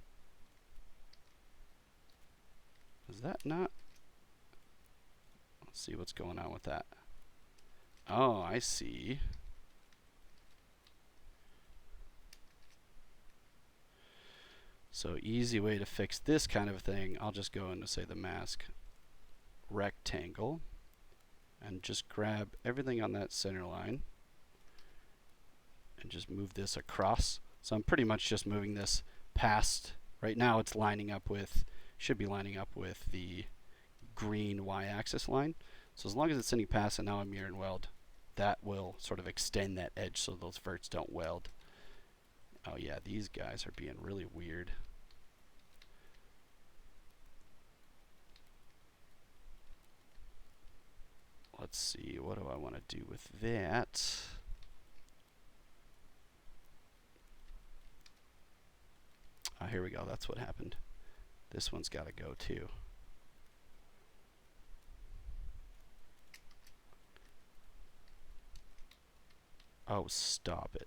Is that not? Let's see what's going on with that. Oh, I see. So easy way to fix this kind of thing, I'll just go into, say, the mask rectangle and just grab everything on that center line and just move this across. So I'm pretty much just moving this past, right now it's lining up with, should be lining up with the green y-axis line. So as long as it's sitting past and now I'm mirror and weld, that will sort of extend that edge so those verts don't weld. Oh yeah, these guys are being really weird. Let's see, what do I want to do with that? Oh, here we go, that's what happened. This one's got to go too. Oh, stop it.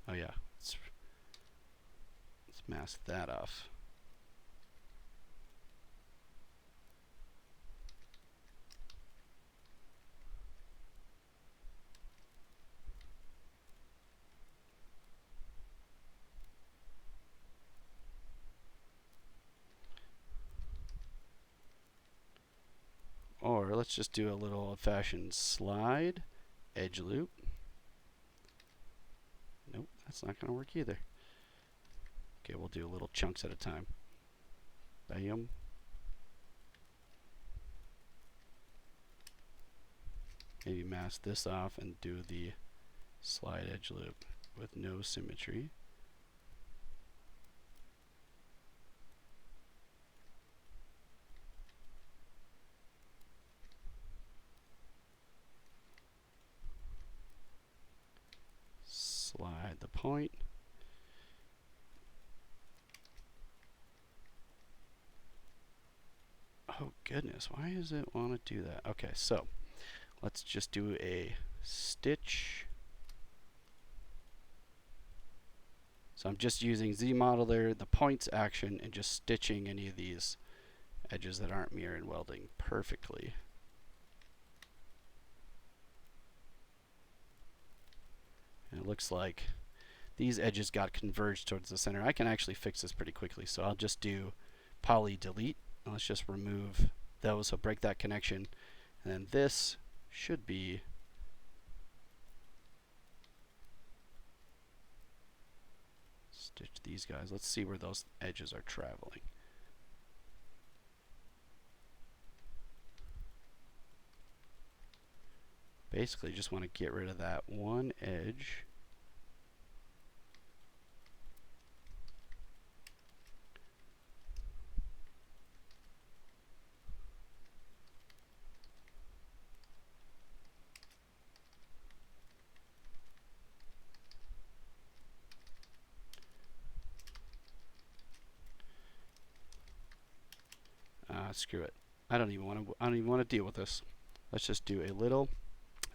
Oh yeah, let's mask that off. Or let's just do a little old-fashioned slide, edge loop. Nope, that's not going to work either. Okay, we'll do little chunks at a time. Bam. Maybe mask this off and do the slide edge loop with no symmetry. Slide the point. Oh goodness, why does it want to do that? Okay, so let's just do a stitch. So I'm just using ZModeler, the points action, and just stitching any of these edges that aren't mirror and welding perfectly. And it looks like these edges got converged towards the center. I can actually fix this pretty quickly, so I'll just do poly delete. And let's just remove those, so break that connection. And then this should be stitch these guys. Let's see where those edges are traveling. Basically just want to get rid of that one edge. Screw it. I don't even want to deal with this. Let's just do a little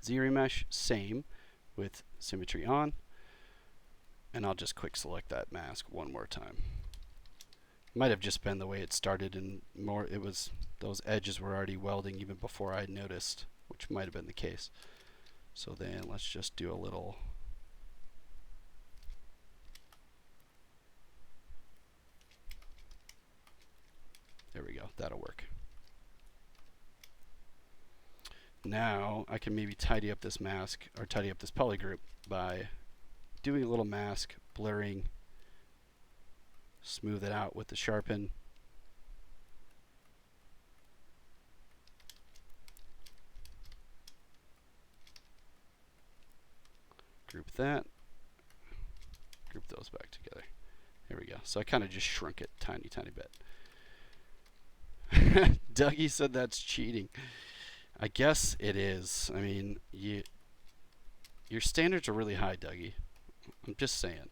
Z-remesh, same with symmetry on, and I'll just quick select that mask one more time. Might have just been the way it started, and more it was those edges were already welding even before I noticed, which might have been the case. So then let's just do a little there we go, that'll work. Now I can maybe tidy up this mask, or tidy up this poly group by doing a little mask, blurring, smooth it out with the sharpen. Group that, group those back together. There we go. So I kind of just shrunk it tiny bit. Dougie said that's cheating. I guess it is. I mean, your standards are really high, Dougie. I'm just saying.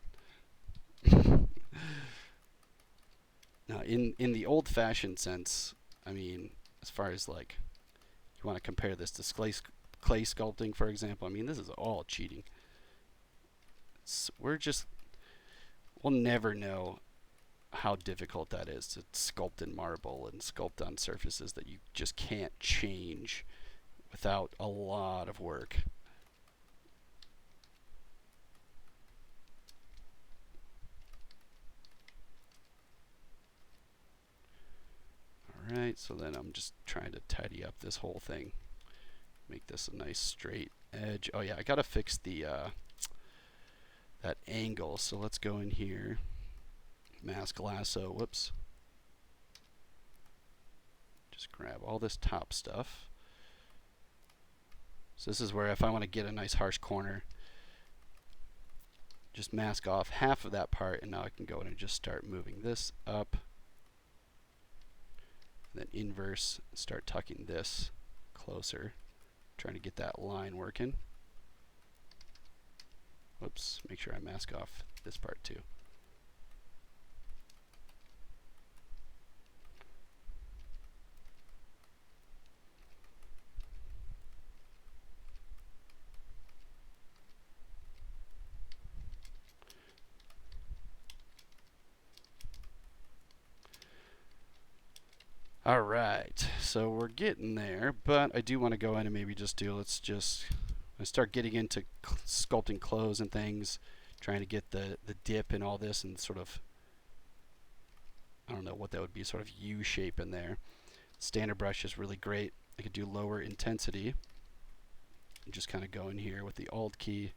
Now, in the old-fashioned sense, I mean, as far as like, you want to compare this to clay sculpting, for example, I mean, this is all cheating. We'll never know how difficult that is to sculpt in marble and sculpt on surfaces that you just can't change without a lot of work. Alright, so then I'm just trying to tidy up this whole thing. Make this a nice straight edge. Oh yeah, I gotta fix the that angle. So let's go in here. Mask lasso, whoops. Just grab all this top stuff. So this is where if I want to get a nice harsh corner, just mask off half of that part, and now I can go in and just start moving this up. And then inverse, start tucking this closer, trying to get that line working. Whoops, make sure I mask off this part too. Alright, so we're getting there, but I do want to go in and maybe just do, I start getting into sculpting clothes and things, trying to get the dip and all this and sort of, I don't know what that would be, sort of U shape in there. Standard brush is really great. I could do lower intensity and just kind of go in here with the Alt key,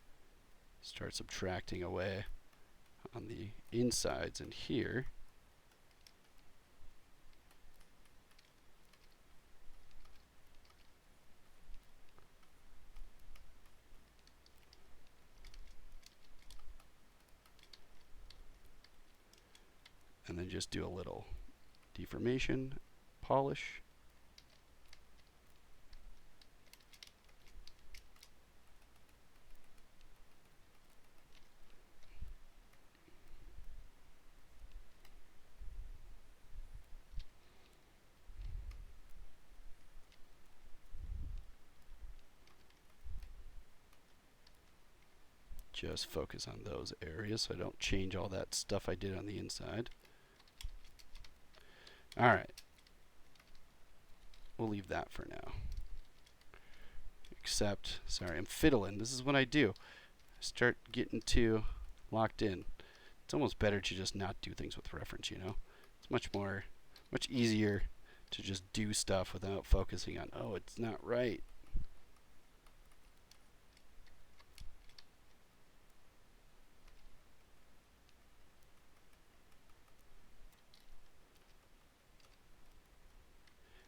start subtracting away on the insides and here. And then just do a little deformation, polish. Just focus on those areas so I don't change all that stuff I did on the inside. Alright. We'll leave that for now. Except, sorry, I'm fiddling. This is what I do. Start getting too locked in. It's almost better to just not do things with reference, you know? It's much easier to just do stuff without focusing on, oh, it's not right.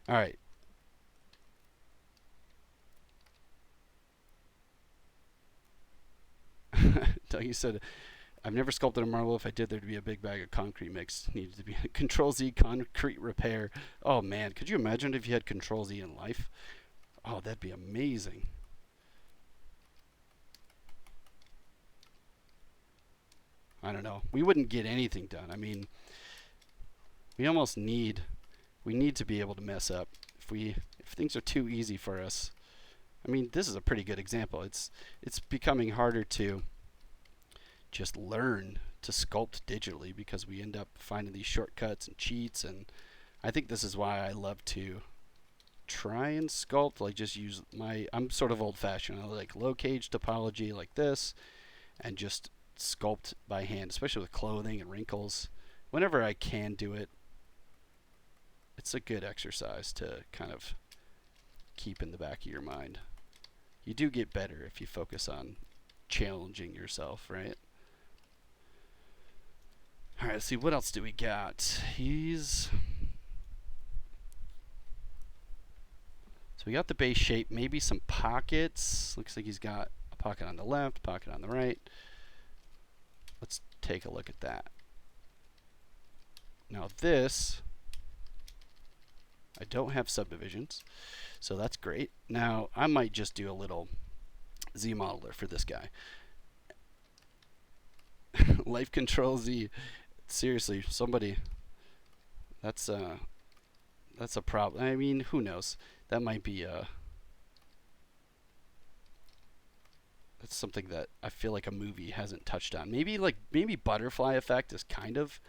All right. Dougie said, I've never sculpted a marble. If I did, there'd be a big bag of concrete mix. Needed to be Control Z concrete repair. Oh man, could you imagine if you had Control Z in life? Oh, that'd be amazing. I don't know. We wouldn't get anything done. I mean, we almost need to be able to mess up. If things are too easy for us. I mean, this is a pretty good example. It's becoming harder to just learn to sculpt digitally because we end up finding these shortcuts and cheats, and I think this is why I love to try and sculpt, like just use I'm sort of old-fashioned. I like low cage topology like this and just sculpt by hand, especially with clothing and wrinkles. Whenever I can do it, it's a good exercise to kind of keep in the back of your mind. You do get better if you focus on challenging yourself, right? All right, let's see, what else do we got? So we got the base shape, maybe some pockets. Looks like he's got a pocket on the left, pocket on the right. Let's take a look at that. Now this, I don't have subdivisions, so that's great. Now I might just do a little Z modeler for this guy. Life Control Z. Seriously, somebody. That's a problem. I mean, who knows? That might be that's something that I feel like a movie hasn't touched on. Maybe Butterfly Effect is kind of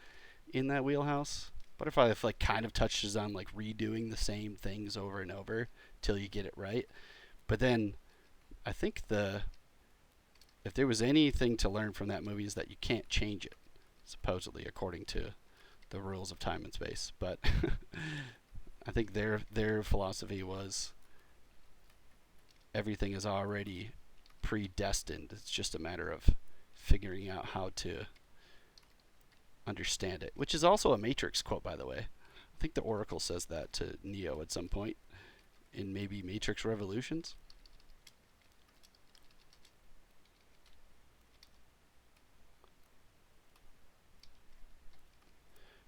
in that wheelhouse. Butterfly Effect kind of touches on like redoing the same things over and over till you get it right. But then I think if there was anything to learn from that movie is that you can't change it, supposedly according to the rules of time and space. But I think their philosophy was everything is already predestined. It's just a matter of figuring out how to understand it, which is also a Matrix quote, by the way. I think the Oracle says that to Neo at some point in maybe Matrix Revolutions.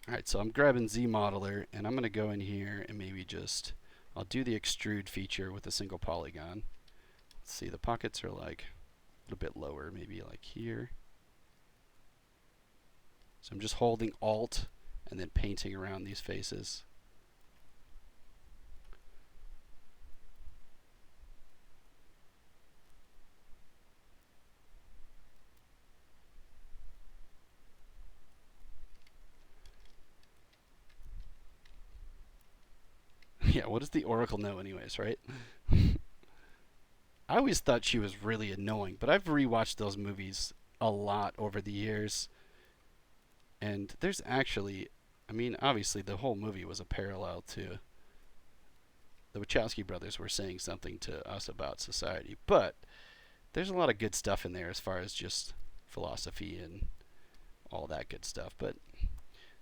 Alright, so I'm grabbing Z Modeler, and I'm going to go in here and maybe I'll do the extrude feature with a single polygon. Let's see, the pockets are like a little bit lower, maybe like here. So I'm just holding Alt and then painting around these faces. Yeah, what does the Oracle know anyways, right? I always thought she was really annoying, but I've rewatched those movies a lot over the years. And there's actually, I mean, obviously the whole movie was a parallel to the Wachowski brothers were saying something to us about society, but there's a lot of good stuff in there as far as just philosophy and all that good stuff. But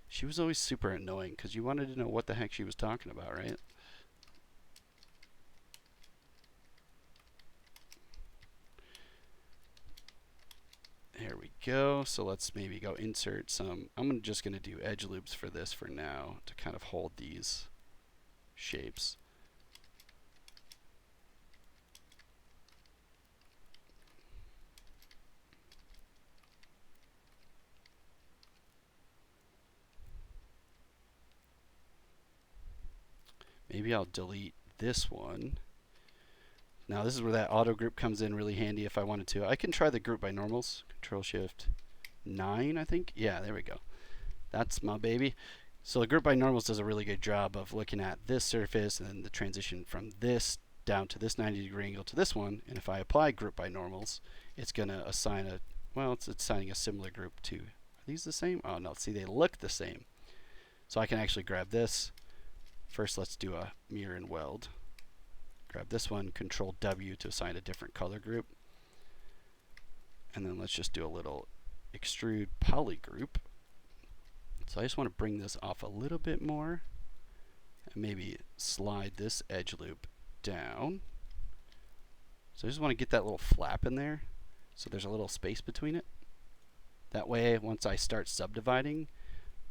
she was always super annoying because you wanted to know what the heck she was talking about, right? There we go. So let's maybe go insert some. I'm just going to do edge loops for this for now to kind of hold these shapes. Maybe I'll delete this one. Now this is where that auto group comes in really handy if I wanted to. I can try the group by normals. Control Shift 9, I think. Yeah, there we go. That's my baby. So the group by normals does a really good job of looking at this surface and then the transition from this down to this 90-degree angle to this one. And if I apply group by normals, it's going to assign a, well, it's assigning a similar group to, are these the same? Oh no, see, they look the same. So I can actually grab this. First, let's do a mirror and weld. Grab this one, Control W to assign a different color group. And then let's just do a little extrude poly group. So I just want to bring this off a little bit more and maybe slide this edge loop down. So I just want to get that little flap in there so there's a little space between it. That way, once I start subdividing,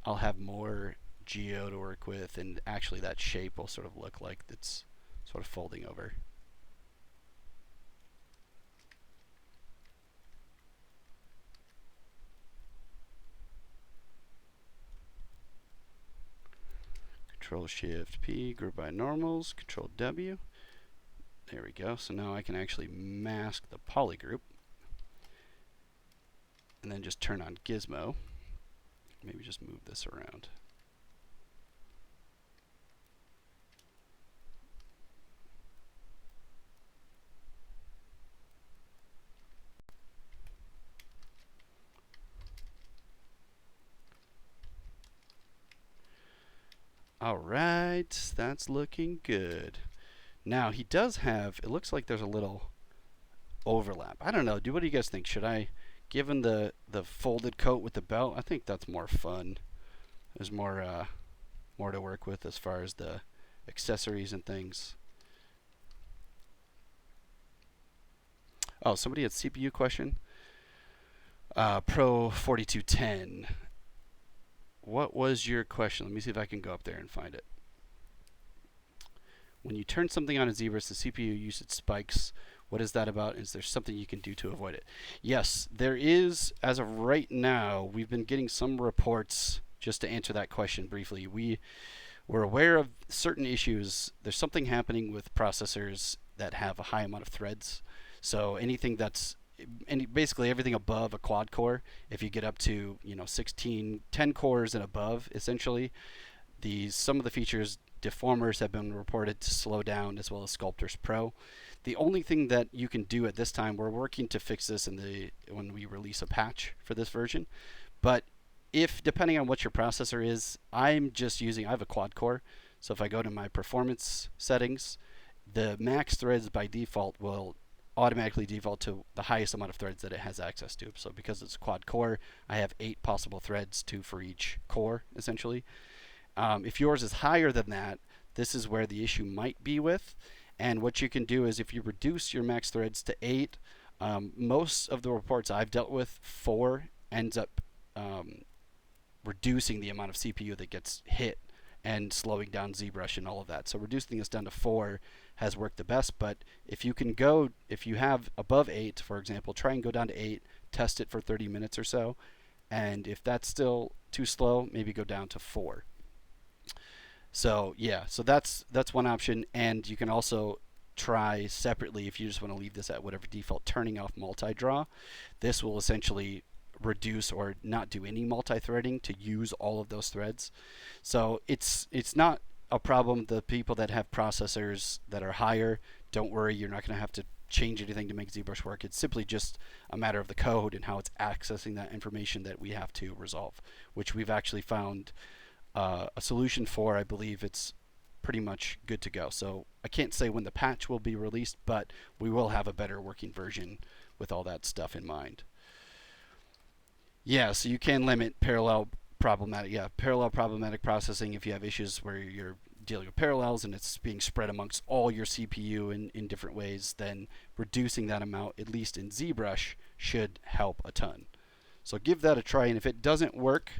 I'll have more geo to work with, and actually that shape will sort of look like it's sort of folding over. Control Shift P, group by normals, Control W. There we go. So now I can actually mask the poly group. And then just turn on Gizmo. Maybe just move this around. Alright, that's looking good. Now he does have, it looks like there's a little overlap. I don't know, what do you guys think? Should I give him the folded coat with the belt? I think that's more fun. There's more to work with as far as the accessories and things. Oh, somebody had CPU question. Pro 4210. What was your question? Let me see if I can go up there and find it. When you turn something on in ZBrush, the CPU usage spikes. What is that about? Is there something you can do to avoid it? Yes, there is. As of right now, we've been getting some reports. Just to answer that question briefly, we're aware of certain issues. There's something happening with processors that have a high amount of threads. So anything that's basically everything above a quad core, if you get up to 16, 10 cores and above, essentially, some of the features, deformers, have been reported to slow down, as well as Sculptris Pro. The only thing that you can do at this time, we're working to fix this when we release a patch for this version, but if depending on what your processor is, I have a quad core, so if I go to my performance settings, the max threads by default will automatically default to the highest amount of threads that it has access to. So because it's a quad core, I have 8 possible threads, 2 for each core, essentially. If yours is higher than that, this is where the issue might be with. And what you can do is if you reduce your max threads to 8, most of the reports I've dealt with, 4 ends up reducing the amount of CPU that gets hit and slowing down ZBrush and all of that. So reducing this down to 4 has worked the best, but if you have above 8, for example, try and go down to 8, test it for 30 minutes or so, and if that's still too slow, maybe go down to 4. So yeah, so that's one option, and you can also try separately, if you just want to leave this at whatever default, turning off multi-draw. This will essentially reduce or not do any multi-threading to use all of those threads. So it's not a problem. The people that have processors that are higher, don't worry, you're not going to have to change anything to make ZBrush work. It's simply just a matter of the code and how it's accessing that information that we have to resolve, which we've actually found a solution for. I believe it's pretty much good to go. So I can't say when the patch will be released, but we will have a better working version with all that stuff in mind. Yeah, so you can limit parallel problematic processing if you have issues where you're dealing with parallels and it's being spread amongst all your CPU in different ways, then reducing that amount, at least in ZBrush, should help a ton. So give that a try, and if it doesn't work,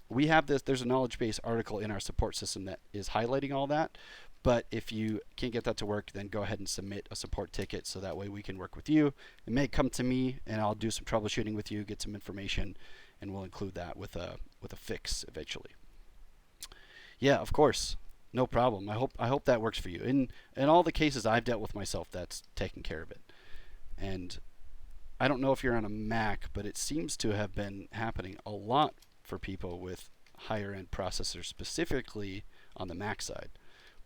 we have this. There's a knowledge base article in our support system that is highlighting all that. But if you can't get that to work, then go ahead and submit a support ticket so that way we can work with you. It may come to me, and I'll do some troubleshooting with you, get some information, and we'll include that with a fix eventually. Yeah, of course, no problem. I hope that works for you. In all the cases I've dealt with myself, that's taken care of it. And I don't know if you're on a Mac, but it seems to have been happening a lot for people with higher end processors, specifically on the Mac side,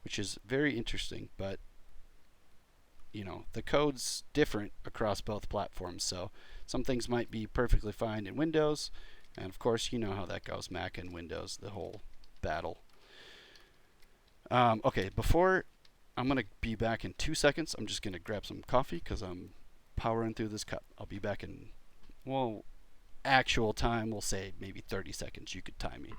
which is very interesting. But the code's different across both platforms, so some things might be perfectly fine in Windows, and of course, you know how that goes, Mac and Windows, the whole battle. Okay, before I'm going to be back in 2 seconds. I'm just going to grab some coffee because I'm powering through this cup. I'll be back in, well, actual time, we'll say maybe 30 seconds. You could time me.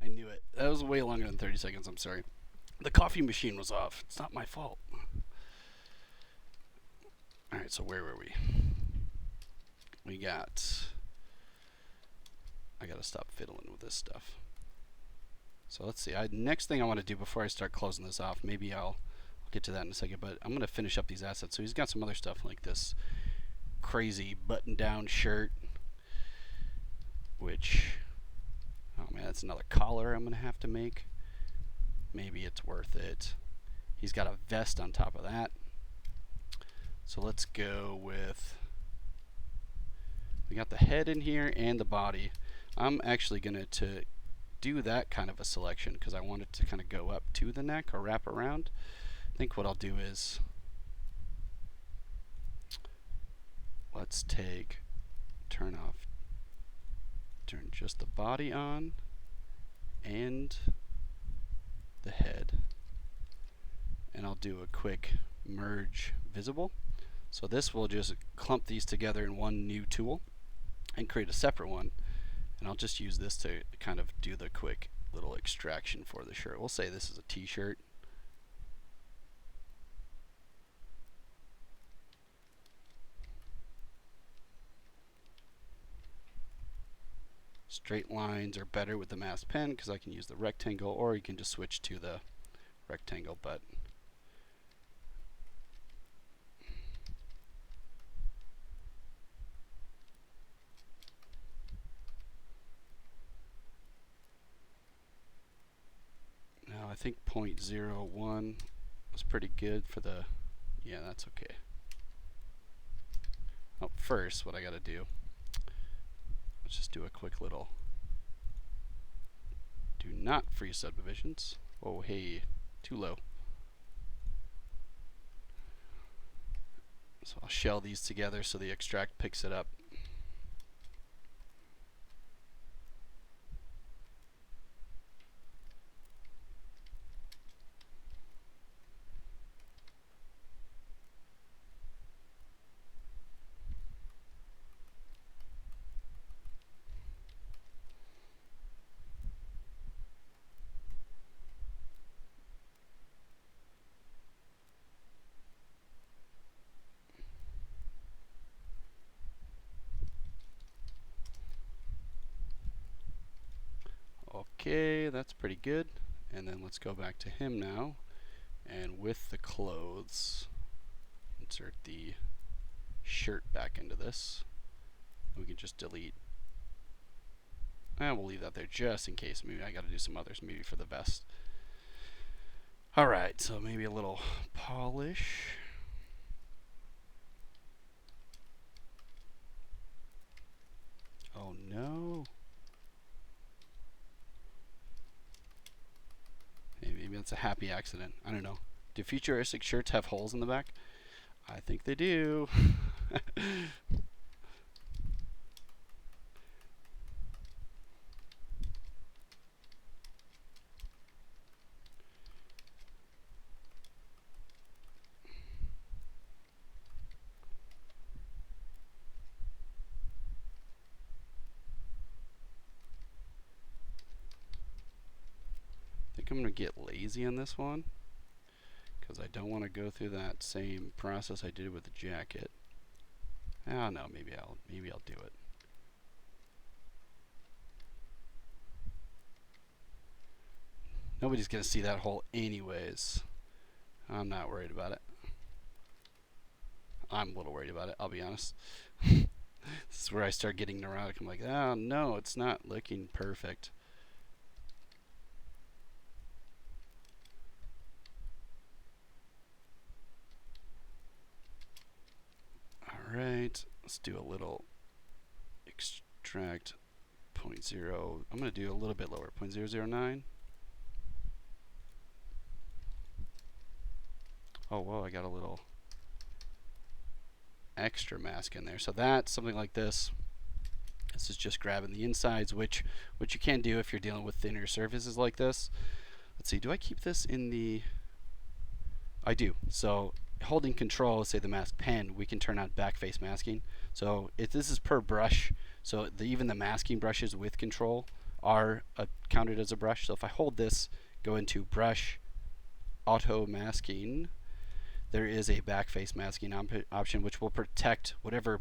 I knew it. That was way longer than 30 seconds. I'm sorry. The coffee machine was off. It's not my fault. All right, so where were we? We got. I gotta stop fiddling with this stuff. So let's see. Next thing I want to do before I start closing this off, maybe I'll get to that in a second, but I'm going to finish up these assets. So he's got some other stuff like this crazy button-down shirt, which, oh man, that's another collar I'm going to have to make. Maybe it's worth it. He's got a vest on top of that. So let's go with, we got the head in here and the body. I'm actually going to do that kind of a selection because I want it to kind of go up to the neck or wrap around. I think what I'll do is, let's turn just the body on and the head, and I'll do a quick merge visible. So this will just clump these together in one new tool and create a separate one, and I'll just use this to kind of do the quick little extraction for the shirt. We'll say this is a t-shirt. Straight lines are better with the mask pen because I can use the rectangle, or you can just switch to the rectangle, but now I think 0.01 was pretty good for the, yeah, that's okay. Oh, first what I gotta do, let's just do a quick little, do not freeze subdivisions. Oh, hey, too low. So I'll shell these together so the extract picks it up. Okay, that's pretty good. And then let's go back to him now. And with the clothes, insert the shirt back into this. We can just delete. And we'll leave that there just in case. Maybe I got to do some others, maybe for the vest. Alright, so maybe a little polish. Oh no. Maybe that's a happy accident. I don't know. Do futuristic shirts have holes in the back? I think they do. I think I'm going to get lazy on this one because I don't want to go through that same process I did with the jacket. Oh no, maybe I'll do it. Nobody's going to see that hole anyways. I'm not worried about it. I'm a little worried about it, I'll be honest. This is where I start getting neurotic. I'm like, oh no, it's not looking perfect. Alright, let's do a little extract 0.0. I'm going to do a little bit lower, 0.009. Oh, whoa, I got a little extra mask in there. So that's something like this. This is just grabbing the insides, which you can do if you're dealing with thinner surfaces like this. Let's see, do I keep this in the... I do. So holding control, say the mask pen, we can turn on back face masking. So if this is per brush, so even the masking brushes with control are counted as a brush. So if I hold this, go into brush, auto masking, there is a back face masking option which will protect whatever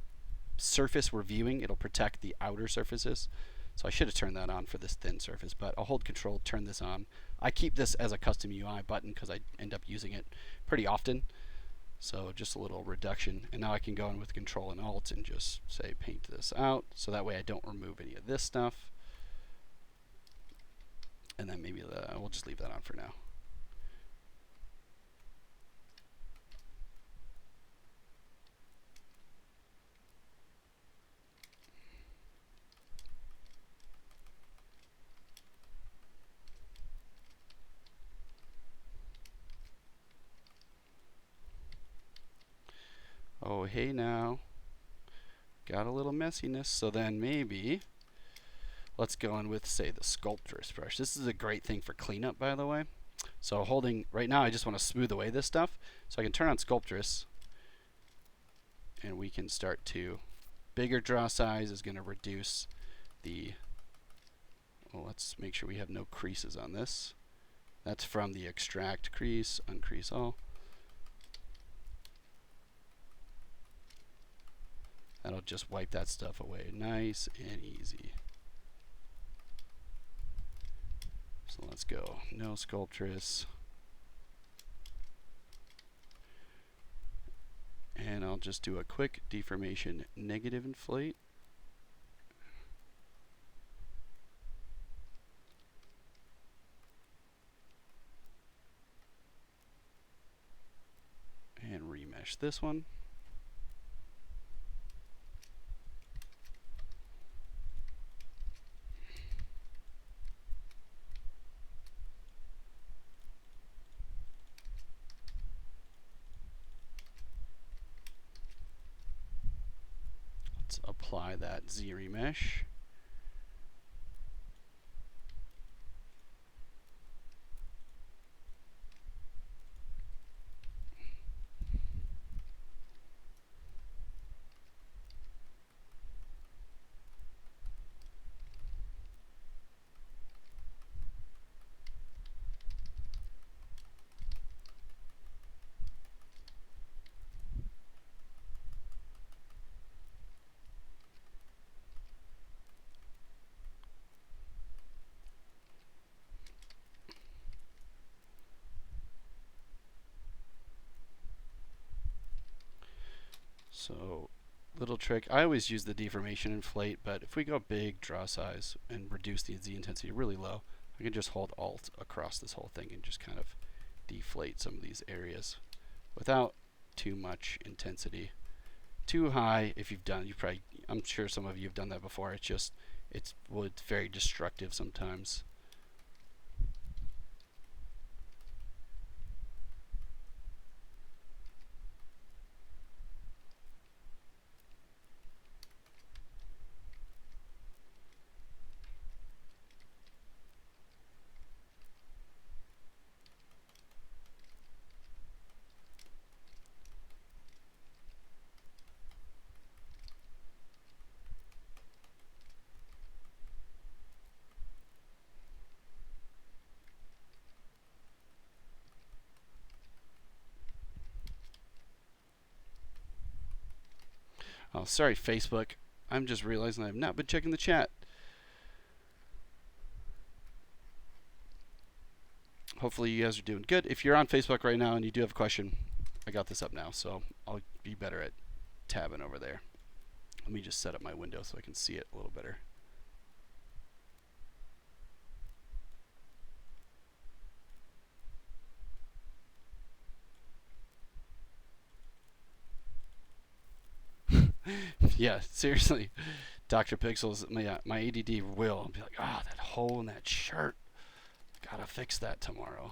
surface we're viewing. It'll protect the outer surfaces. So I should have turned that on for this thin surface, but I'll hold control, turn this on. I keep this as a custom UI button because I end up using it pretty often. So just a little reduction. And now I can go in with control and alt and just say paint this out. So that way I don't remove any of this stuff. And then maybe we'll just leave that on for now. Oh, hey now. Got a little messiness. So then maybe let's go in with, say, the Sculptress brush. This is a great thing for cleanup, by the way. So holding, right now I just want to smooth away this stuff. So I can turn on Sculptress and we can start to, bigger draw size is going to reduce the, Well, let's make sure we have no creases on this. That's from the extract crease, uncrease all. That'll just wipe that stuff away nice and easy. So let's go. No Sculptris. And I'll just do a quick deformation negative inflate. And remesh this one. Let's apply that Z remesh. So, little trick. I always use the deformation inflate, but if we go big draw size and reduce the Z intensity really low, I can just hold Alt across this whole thing and just kind of deflate some of these areas without too much intensity. Too high, if you've done, I'm sure some of you have done that before. It's very destructive sometimes. Oh, sorry, Facebook. I'm just realizing I have not been checking the chat. Hopefully you guys are doing good. If you're on Facebook right now and you do have a question, I got this up now, so I'll be better at tabbing over there. Let me just set up my window so I can see it a little better. Yeah, seriously. Dr. Pixels, my ADD will. I'll be like, ah, that hole in that shirt. Gotta fix that tomorrow.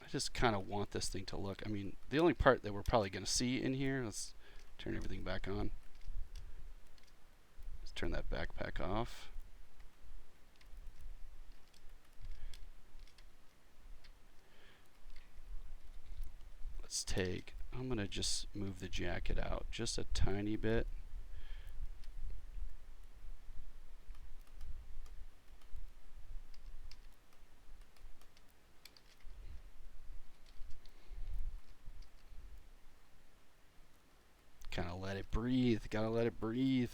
I just kind of want this thing to look. I mean, the only part that we're probably going to see in here, let's turn everything back on. Let's turn that backpack off. Let's take, I'm going to just move the jacket out just a tiny bit. Kind of let it breathe. Gotta let it breathe.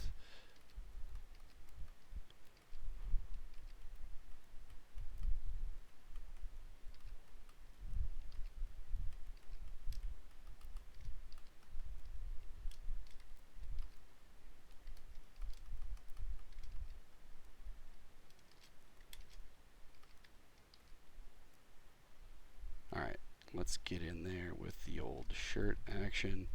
Alright, let's get in there with the old shirt action.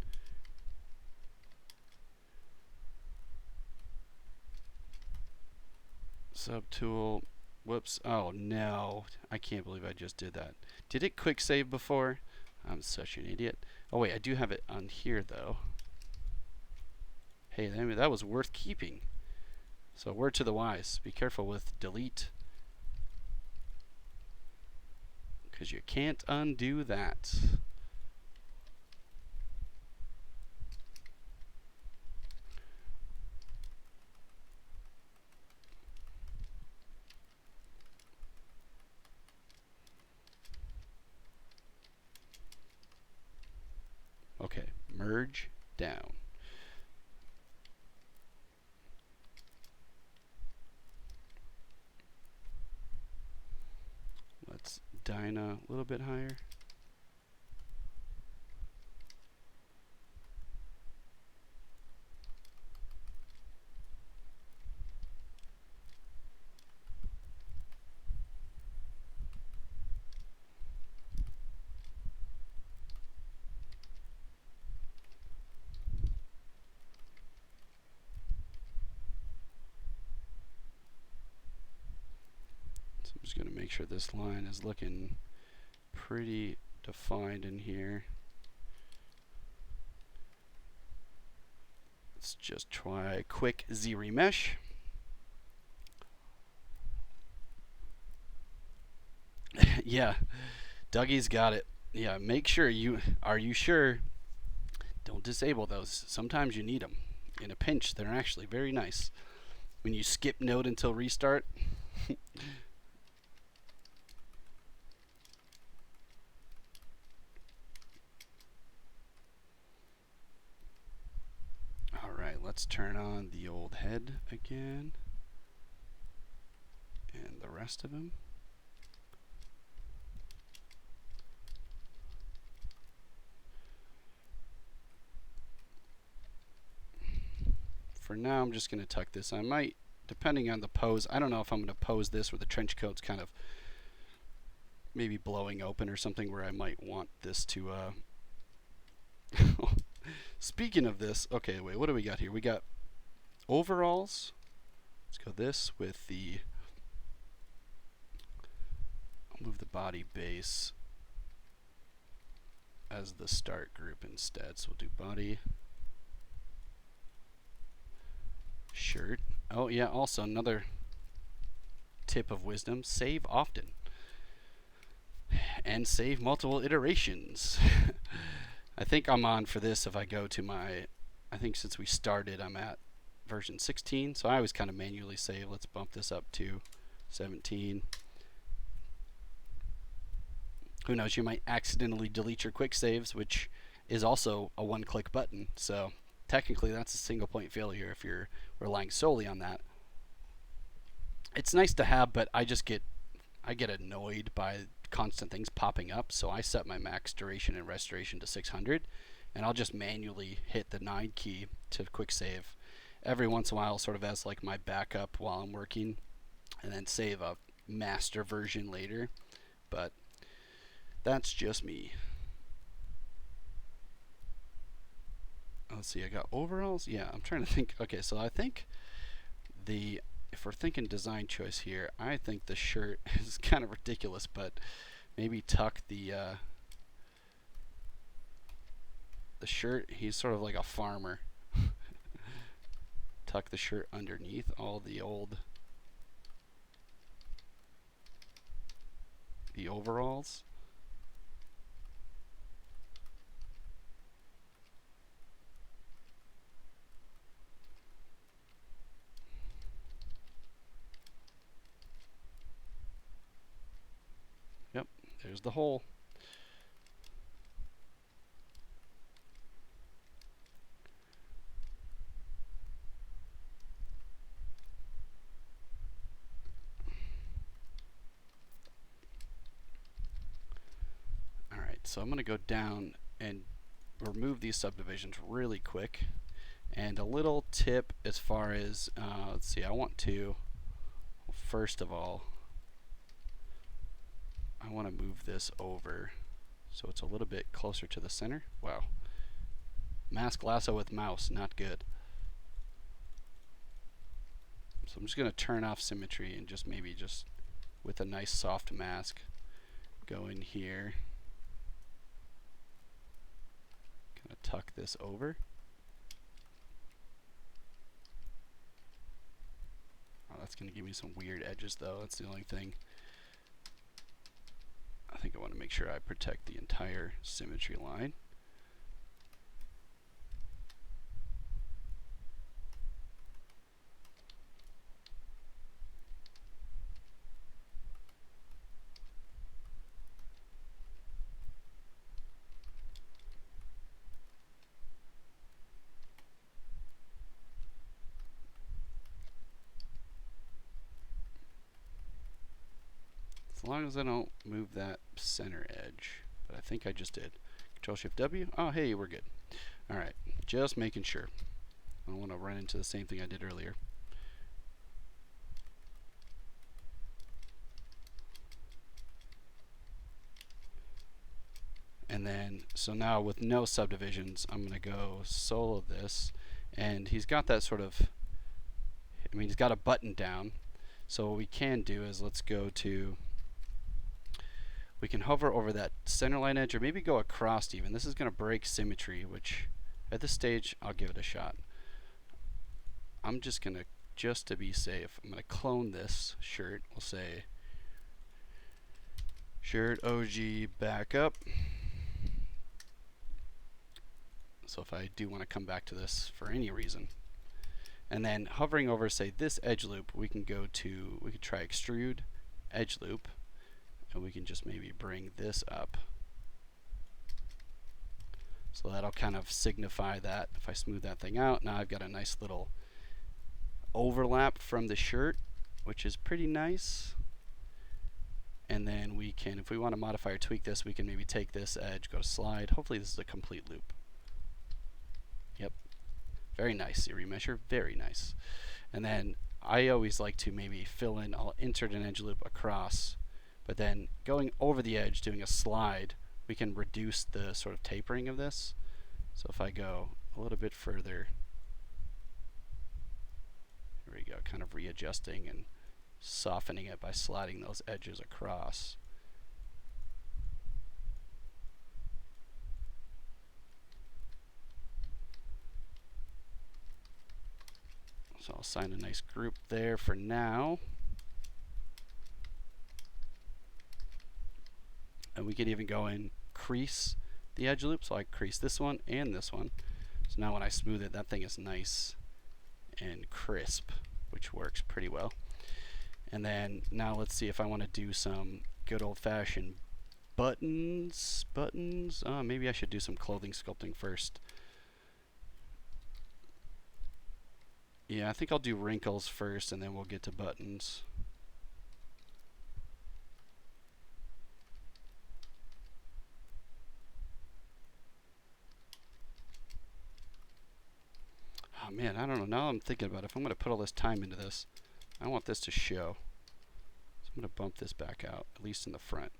Subtool. Whoops. Oh no. I can't believe I just did that. Did it quick save before? I'm such an idiot. Oh wait, I do have it on here though. Hey, that was worth keeping. So word to the wise. Be careful with delete. Because you can't undo that. merge down. Let's dyna a little bit higher. So I'm just going to make sure this line is looking pretty defined in here. Let's just try a quick Z remesh. Yeah, Dougie's got it. Yeah, make sure are you sure? Don't disable those. Sometimes you need them. In a pinch, they're actually very nice. When you skip node until restart. Alright, let's turn on the old head again. And the rest of him. For now, I'm just going to tuck this. I might, depending on the pose, I don't know if I'm going to pose this where the trench coat's kind of maybe blowing open or something, where I might want this to speaking of this, okay, wait, what do we got here? We got overalls. Let's go this with the, I'll move the body base as the start group instead. So we'll do body, shirt. Oh yeah, also another tip of wisdom, save often. And save multiple iterations. I think I'm on for this if I go to my, I think since we started I'm at version 16, so I always kind of manually save. Let's bump this up to 17. Who knows, you might accidentally delete your quick saves, which is also a one-click button, so technically that's a single point failure if you're relying solely on that. It's nice to have, but I get annoyed by constant things popping up, so I set my max duration and restoration to 600, and I'll just manually hit the 9 key to quick save every once in a while, sort of as like my backup while I'm working, and then save a master version later. But that's just me. Let's see, I got overalls. Yeah, I'm trying to think. Okay, so I think if we're thinking design choice here, I think the shirt is kind of ridiculous, but maybe tuck the shirt. He's sort of like a farmer. Tuck the shirt underneath all the overalls. Yep, there's the hole. Alright, so I'm going to go down and remove these subdivisions really quick. And a little tip as far as, let's see, I want to, first of all, I want to move this over so it's a little bit closer to the center. Wow. Mask lasso with mouse, not good. So I'm just going to turn off symmetry and just maybe just with a nice soft mask go in here. Kind of tuck this over. Oh, that's going to give me some weird edges though. That's the only thing. I think I want to make sure I protect the entire symmetry line. long as I don't move that center edge. But I think I just did. Control Shift W. Oh, hey, we're good. All right, just making sure. I don't want to run into the same thing I did earlier. And then, so now with no subdivisions, I'm going to go solo this. And he's got that sort of, I mean, he's got a button down. So what we can do is let's go to, we can hover over that center line edge or maybe go across even. This is going to break symmetry, which at this stage, I'll give it a shot. I'm just going to, just to be safe, I'm going to clone this shirt. We'll say shirt OG backup. So if I do want to come back to this for any reason, and then hovering over, say, this edge loop, we can go to, we could try extrude edge loop, and we can just maybe bring this up. So that'll kind of signify that if I smooth that thing out, now I've got a nice little overlap from the shirt, which is pretty nice. And then we can, if we want to modify or tweak this, we can maybe take this edge, go to slide. Hopefully this is a complete loop. Yep. Very nice, remeasure, very nice. And then I always like to maybe fill in, I'll insert an edge loop across, but then going over the edge, doing a slide, we can reduce the sort of tapering of this. So if I go a little bit further, here we go, kind of readjusting and softening it by sliding those edges across. So I'll assign a nice group there for now. And we can even go and crease the edge loop. So I crease this one and this one. So now when I smooth it, that thing is nice and crisp, which works pretty well. And then now let's see if I want to do some good old-fashioned buttons. Maybe I should do some clothing sculpting first. Yeah, I think I'll do wrinkles first and then we'll get to buttons. Oh man, I don't know. Now I'm thinking about it. If I'm going to put all this time into this, I want this to show. So I'm going to bump this back out, at least in the front.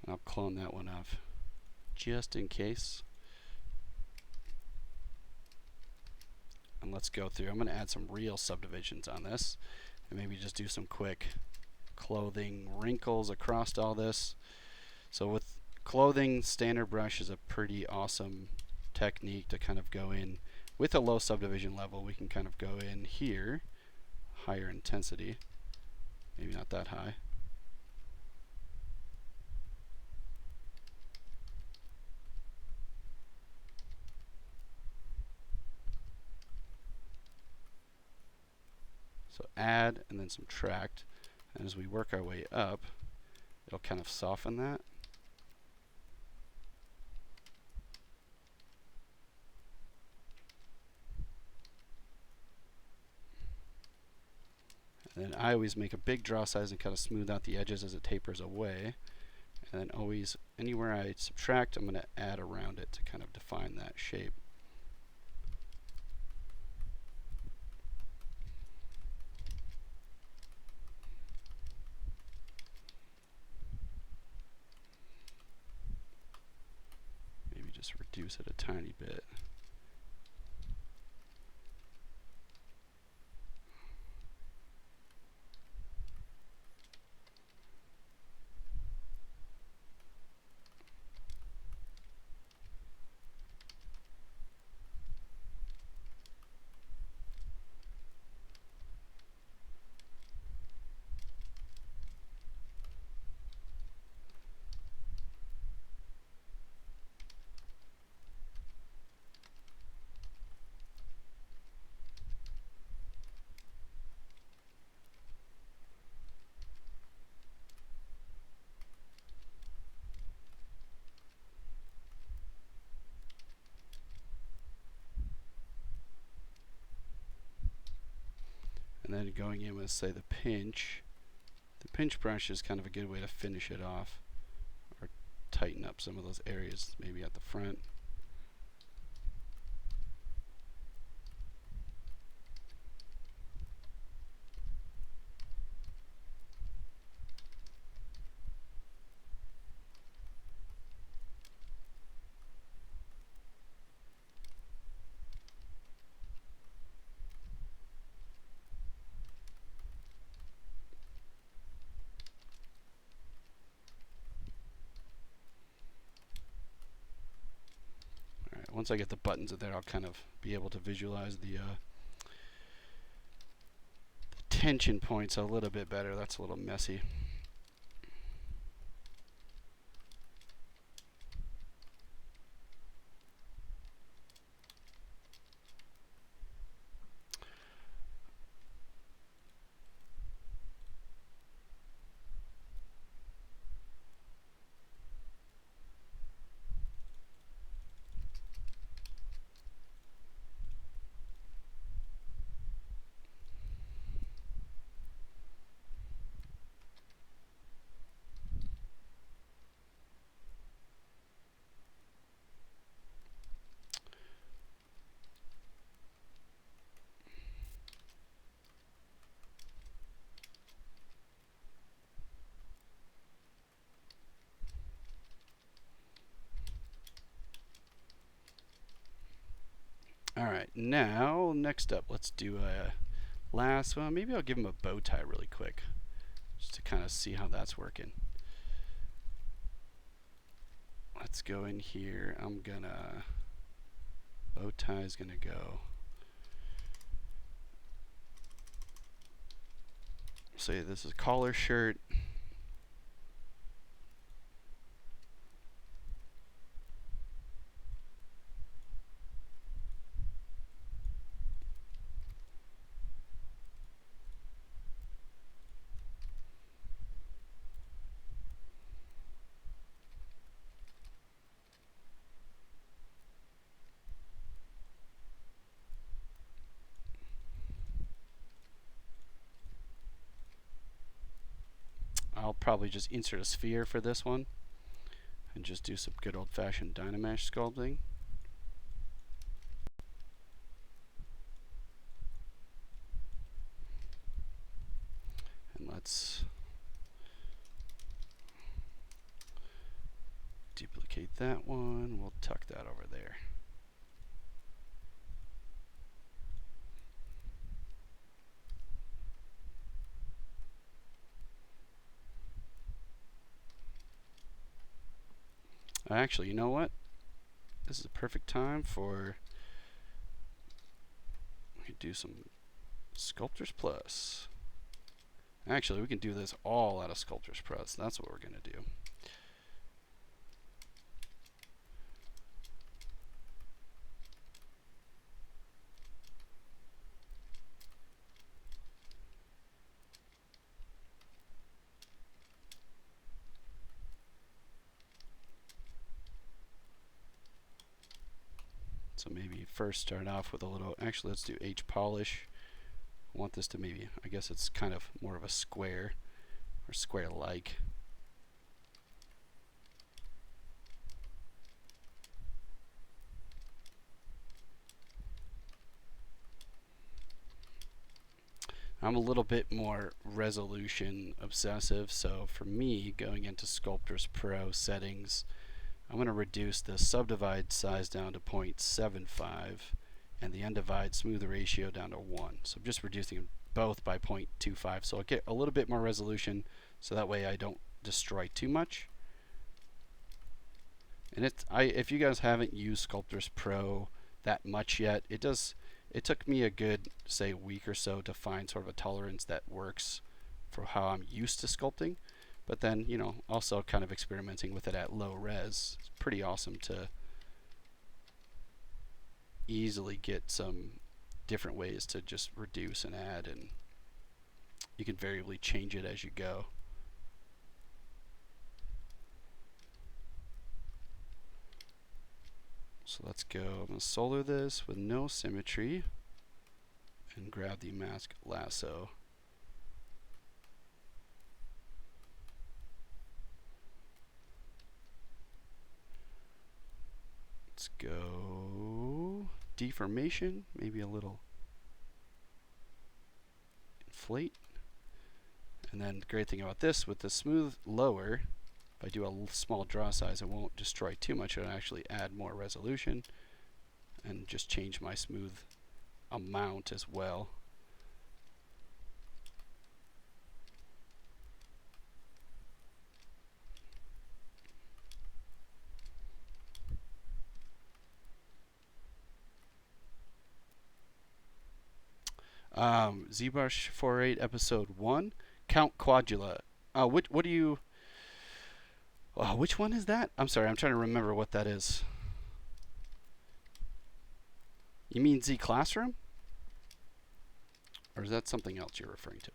And I'll clone that one off just in case. And let's go through. I'm going to add some real subdivisions on this and maybe just do some quick clothing wrinkles across all this. So with clothing, standard brush is a pretty awesome technique to kind of go in with a low subdivision level. We can kind of go in here, higher intensity, maybe not that high. So add and then subtract. And as we work our way up, it'll kind of soften that. And then I always make a big draw size and kind of smooth out the edges as it tapers away. And then always, anywhere I subtract, I'm going to add around it to kind of define that shape. Maybe just reduce it a tiny bit. And then going in with, say, the pinch. The pinch brush is kind of a good way to finish it off or tighten up some of those areas maybe at the front. Alright, once I get the buttons in there, I'll kind of be able to visualize the tension points a little bit better. That's a little messy. Alright, now next up, let's do a last one. Maybe I'll give him a bow tie really quick, just to kind of see how that's working. Let's go in here. I'm gonna, bow tie is gonna go, say this is collar shirt. I'll probably just insert a sphere for this one and just do some good old-fashioned Dynamesh sculpting. And let's duplicate that one. We'll tuck that over there. Actually, you know what? This is a perfect time for, we could do some Sculptris Plus. Actually, we can do this all out of Sculptris Plus. That's what we're going to do. So maybe first start off with a little, actually let's do H polish. I want this to maybe, I guess it's kind of more of a square, or square-like. I'm a little bit more resolution obsessive, so for me, going into Sculptris Pro settings, I'm going to reduce the subdivide size down to 0.75 and the undivide smooth ratio down to 1. So I'm just reducing them both by 0.25. So I'll get a little bit more resolution so that way I don't destroy too much. And if you guys haven't used Sculptris Pro that much yet, it took me a good, say, week or so to find sort of a tolerance that works for how I'm used to sculpting. But then, you know, also kind of experimenting with it at low res. It's pretty awesome to easily get some different ways to just reduce and add, and you can variably change it as you go. So let's go, I'm going to solar this with no symmetry. and grab the mask lasso. Let's go deformation, maybe a little inflate. And then the great thing about this, with the smooth lower, if I do a small draw size, it won't destroy too much. It'll actually add more resolution and just change my smooth amount as well. ZBrush 4.8 episode 1, Count Quadula. What do you? Which one is that? I'm sorry, I'm trying to remember what that is. You mean Z Classroom? Or is that something else you're referring to?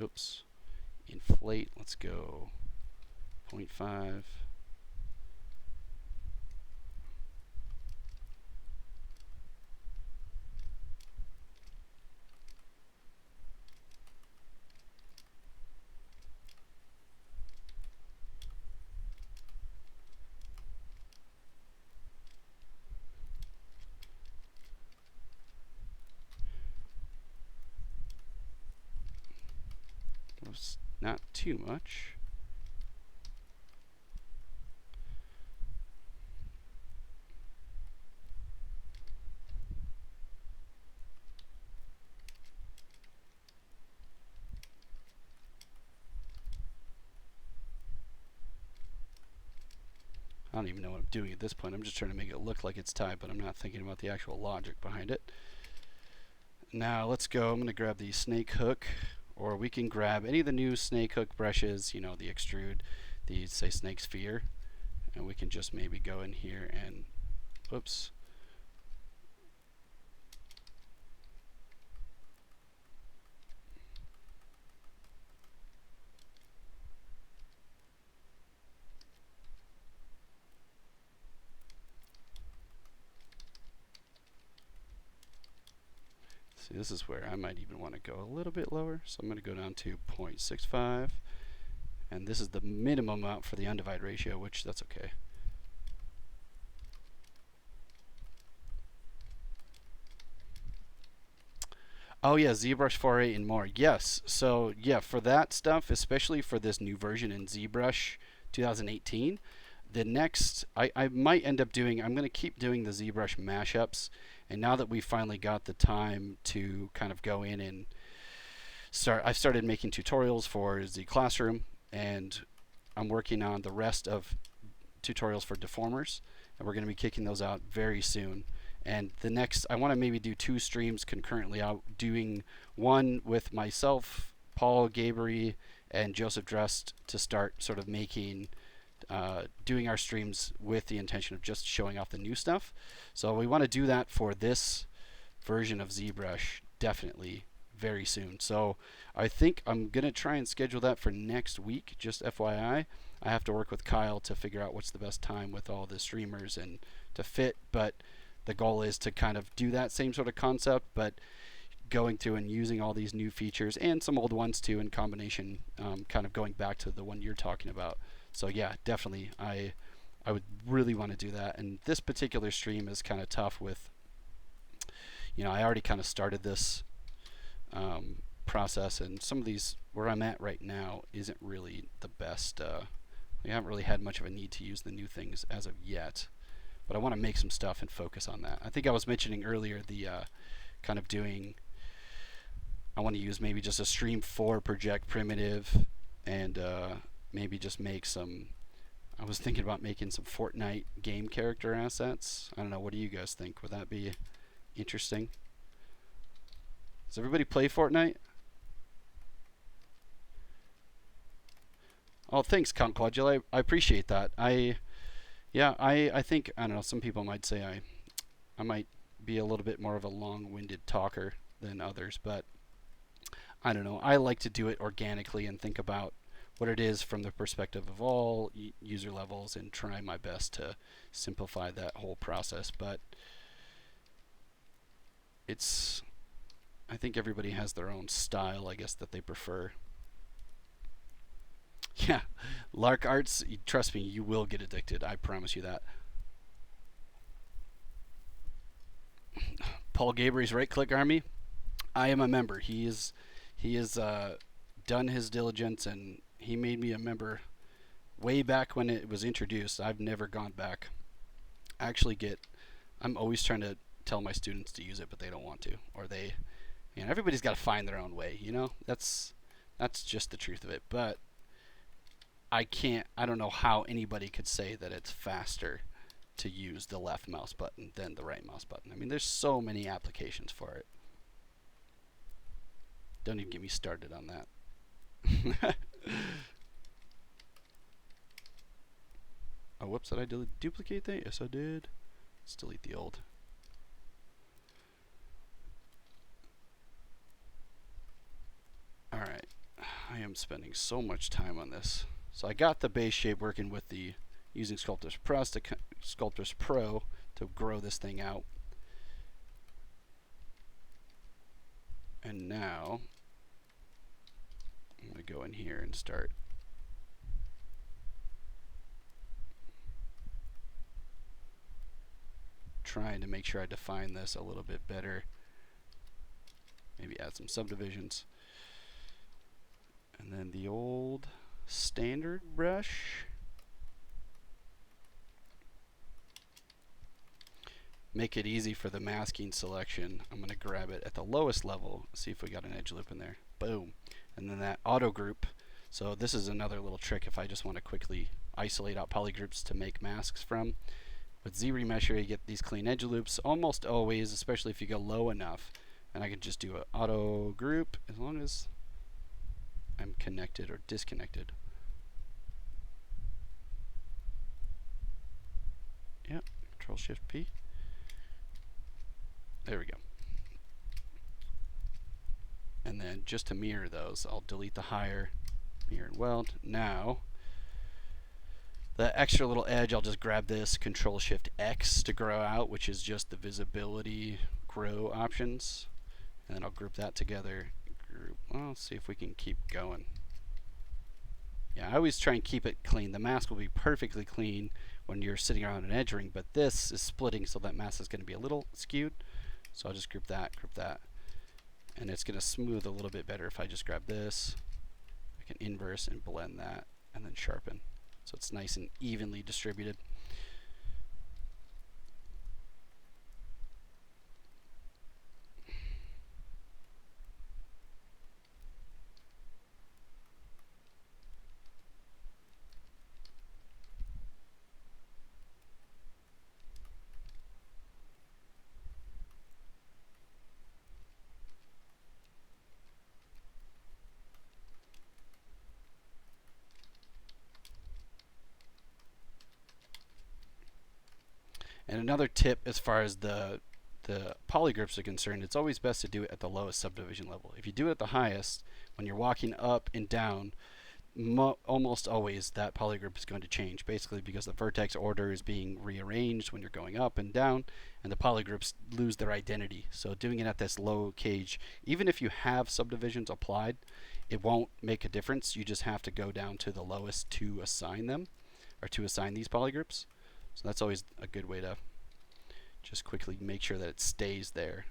Oops. Inflate, let's go 0.5. Not too much. I don't even know what I'm doing at this point. I'm just trying to make it look like it's tied, but I'm not thinking about the actual logic behind it. Now let's go. I'm going to grab the snake hook, or we can grab any of the new snake hook brushes, you know, the extrude, the say snake sphere, and we can just maybe go in here and, whoops. See, this is where I might even want to go a little bit lower, so I'm going to go down to 0.65, and this is the minimum amount for the undivide ratio, which that's okay. Oh yeah, ZBrush 4.8 and more. Yes. So yeah, for that stuff, especially for this new version in ZBrush 2018, the next I might end up doing, I'm going to keep doing the ZBrush mashups. And now that we finally got the time to kind of go in and I've started making tutorials for Z Classroom, and I'm working on the rest of tutorials for deformers, and we're going to be kicking those out very soon. And the next, I want to maybe do 2 streams concurrently. I'm doing one with myself, Paul Gabri, and Joseph Drest to start sort of making, doing our streams with the intention of just showing off the new stuff. So we want to do that for this version of ZBrush definitely very soon. So I think I'm going to try and schedule that for next week, just FYI. I have to work with Kyle to figure out what's the best time with all the streamers and to fit, but the goal is to kind of do that same sort of concept, but going through and using all these new features and some old ones too in combination, kind of going back to the one you're talking about. So yeah, definitely I would really want to do that. And this particular stream is kind of tough with, you know, I already kind of started this process, and some of these, where I'm at right now, isn't really the best. We haven't really had much of a need to use the new things as of yet, but I want to make some stuff and focus on that. I think I was mentioning earlier the kind of doing, I want to use maybe just a Stream 4 project primitive, and maybe just make some, I was thinking about making some Fortnite game character assets. I don't know, what do you guys think? Would that be interesting? Does everybody play Fortnite? Oh, thanks, Count Quadula. I appreciate that. I think, I don't know, some people might say I might be a little bit more of a long-winded talker than others, but I don't know. I like to do it organically and think about what it is from the perspective of all user levels and try my best to simplify that whole process. But it's, I think everybody has their own style, I guess, that they prefer. Yeah, Lark Arts, trust me, you will get addicted. I promise you that. Paul Gabriel's Right Click Army. I am a member. He is done his diligence, and he made me a member way back when it was introduced. I've never gone back. I actually I'm always trying to tell my students to use it, but they don't want to, or everybody's got to find their own way. That's just the truth of it. But I don't know how anybody could say that it's faster to use the left mouse button than the right mouse button. I mean, there's so many applications for it. Don't even get me started on that. Oh, whoops, did I duplicate that? Yes, I did. Let's delete the old. Alright, I am spending so much time on this. So I got the base shape working with using Sculptris Pro to grow this thing out. And now I'm going to go in here and start trying to make sure I define this a little bit better. Maybe add some subdivisions. And then the old standard brush. Make it easy for the masking selection. I'm going to grab it at the lowest level, see if we got an edge loop in there. Boom. And then that auto group. So this is another little trick if I just want to quickly isolate out polygroups to make masks from. With ZRemesher, you get these clean edge loops almost always, especially if you go low enough. And I can just do an auto group as long as I'm connected or disconnected. Yep, Control-Shift-P. There we go. And then just to mirror those, I'll delete the higher, mirror and weld. Now, the extra little edge, I'll just grab this Control-Shift-X to grow out, which is just the visibility grow options. And then I'll group that together. Well, let's see if we can keep going. Yeah, I always try and keep it clean. The mask will be perfectly clean when you're sitting around an edge ring, but this is splitting, so that mask is going to be a little skewed. So I'll just group that, and it's going to smooth a little bit better if I just grab this. I can inverse and blend that, and then sharpen. So it's nice and evenly distributed. And another tip as far as the polygroups are concerned, it's always best to do it at the lowest subdivision level. If you do it at the highest, when you're walking up and down, almost always that polygroup is going to change, basically because the vertex order is being rearranged when you're going up and down, and the polygroups lose their identity. So doing it at this low cage, even if you have subdivisions applied, it won't make a difference. You just have to go down to the lowest to assign them, or to assign these polygroups. So that's always a good way to just quickly make sure that it stays there.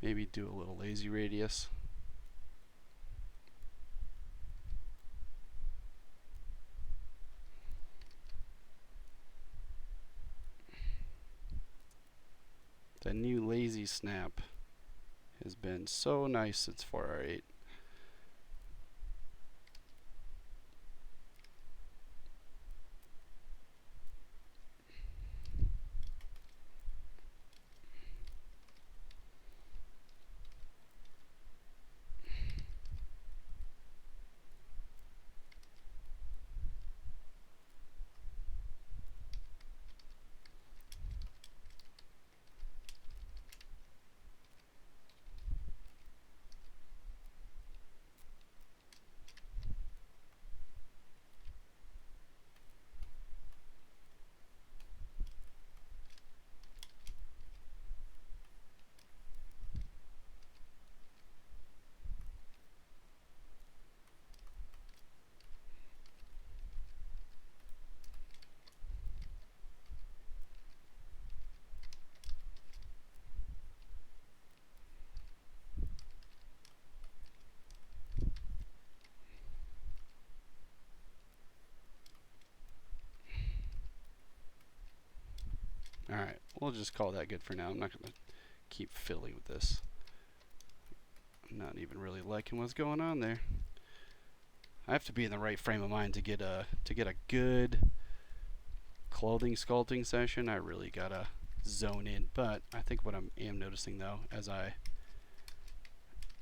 Maybe do a little lazy radius. The new lazy snap has been so nice since 4R8. Alright, we'll just call that good for now. I'm not going to keep fiddling with this. I'm not even really liking what's going on there. I have to be in the right frame of mind to get a good clothing sculpting session. I really gotta zone in. But I think what I am noticing though, as I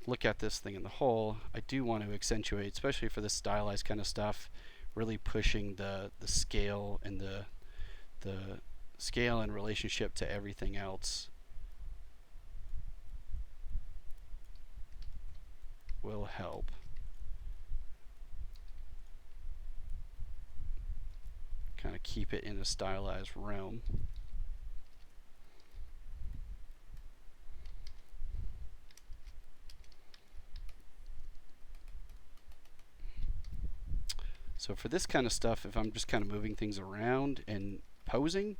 look at this thing in the whole, I do want to accentuate, especially for this stylized kind of stuff, really pushing the scale and the scale in relationship to everything else will help. Kind of keep it in a stylized realm. So for this kind of stuff, if I'm just kind of moving things around and posing,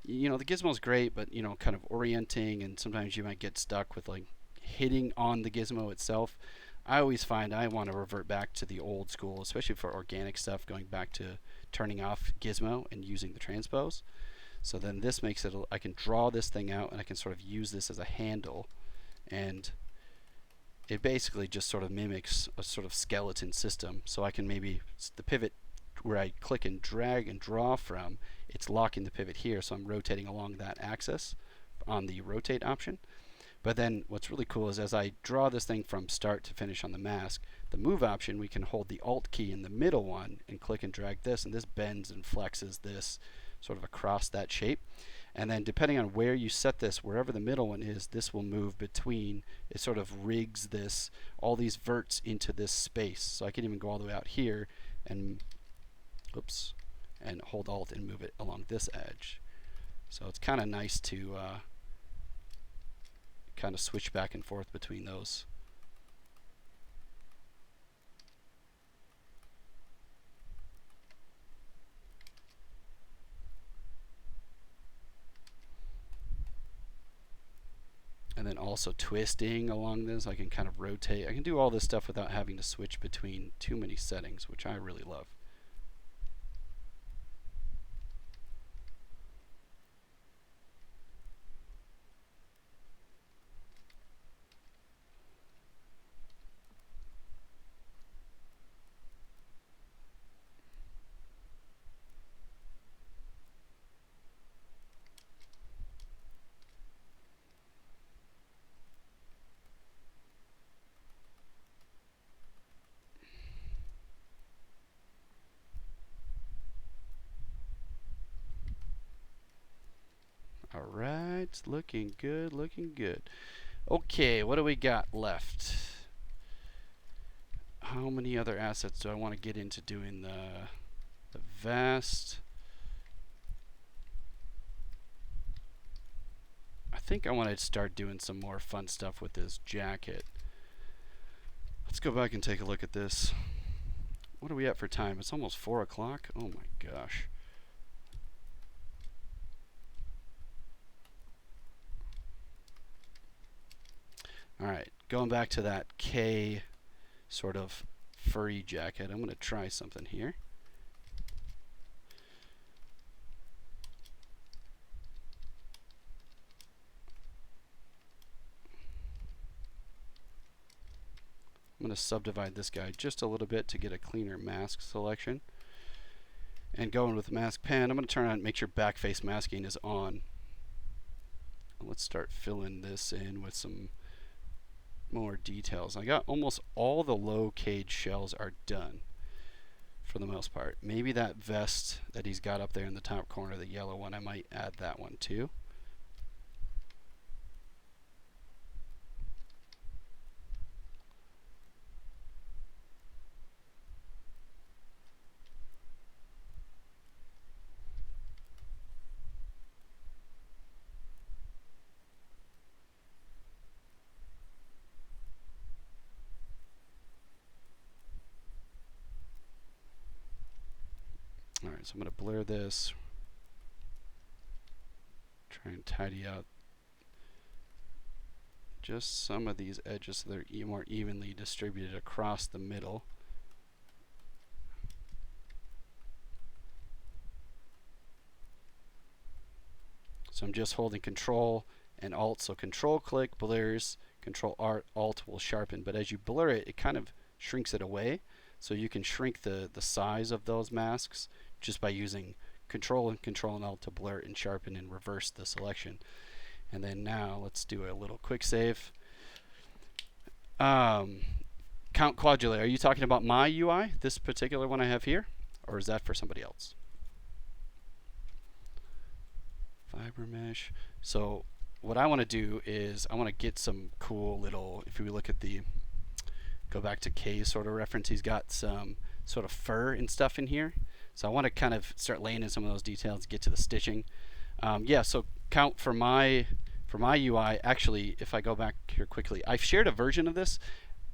you know, the gizmo's great, but, you know, kind of orienting, and sometimes you might get stuck with like hitting on the gizmo itself. I always find I want to revert back to the old school, especially for organic stuff, going back to turning off gizmo and using the transpose. So then this makes it, I can draw this thing out and I can sort of use this as a handle, and it basically just sort of mimics a sort of skeleton system. So I can maybe, the pivot where I click and drag and draw from, it's locking the pivot here, so I'm rotating along that axis on the rotate option. But then what's really cool is as I draw this thing from start to finish on the mask, the move option, we can hold the Alt key in the middle one and click and drag this, and this bends and flexes this sort of across that shape. And then depending on where you set this, wherever the middle one is, this will move between. It sort of rigs this, all these verts into this space. So I can even go all the way out here and, oops, and hold Alt and move it along this edge. So it's kind of nice to kind of switch back and forth between those. And then also twisting along this, I can kind of rotate. I can do all this stuff without having to switch between too many settings, which I really love. Alright, looking good, looking good. Okay, what do we got left? How many other assets do I want to get into doing the vest? I think I want to start doing some more fun stuff with this jacket. Let's go back and take a look at this. What are we at for time? It's almost 4 o'clock. Oh my gosh. Alright, going back to that K sort of furry jacket, I'm going to try something here. I'm going to subdivide this guy just a little bit to get a cleaner mask selection. And going with mask pen, I'm going to turn on, make sure back face masking is on. Let's start filling this in with some more details. I got almost all the low cage shells are done for the most part. Maybe that vest that he's got up there in the top corner, the yellow one, I might add that one too. Alright, so I'm going to blur this. Try and tidy out just some of these edges so they're more evenly distributed across the middle. So I'm just holding Control and Alt. So Control click blurs, Control Alt will sharpen. But as you blur it, it kind of shrinks it away. So you can shrink the size of those masks just by using Control and Alt to blur and sharpen and reverse the selection. And then now let's do a little quick save. Count Quadrillate, are you talking about my UI, this particular one I have here? Or is that for somebody else? Fiber mesh. So what I want to do is I want to get some cool little, if we look at the, go back to K's sort of reference, he's got some sort of fur and stuff in here. So I want to kind of start laying in some of those details, get to the stitching. Yeah, so count for my UI, actually, if I go back here quickly, I've shared a version of this.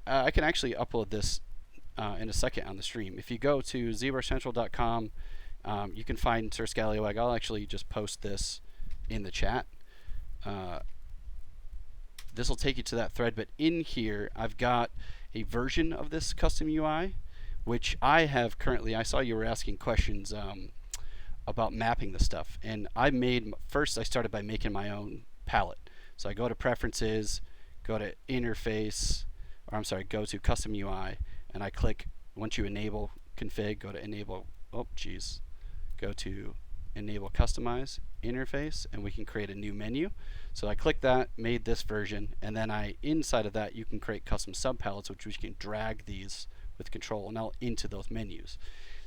I can actually upload this in a second on the stream. If you go to zbrushcentral.com, you can find Sir Scallywag. I'll actually just post this in the chat. This will take you to that thread, but in here I've got a version of this custom UI, which I have currently. I saw you were asking questions about mapping the stuff, and first I started by making my own palette. So I go to Preferences, go to Interface, or I'm sorry, go to Custom UI, and I click, once you enable config, go to enable, go to enable customize interface, and we can create a new menu. So I click that, made this version, and then inside of that you can create custom subpalettes, which we can drag these with Control and Alt into those menus.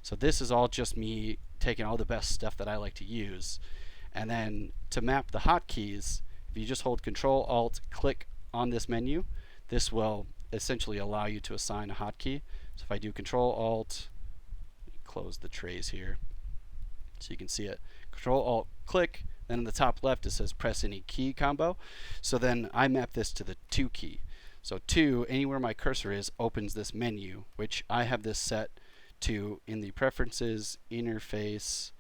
So this is all just me taking all the best stuff that I like to use. And then to map the hotkeys, if you just hold Control Alt, click on this menu, this will essentially allow you to assign a hotkey. So if I do Control Alt, close the trays here so you can see it. Control Alt click, then in the top left it says press any key combo. So then I map this to the 2 key. So 2, anywhere my cursor is, opens this menu, which I have this set to in the Preferences, Interface,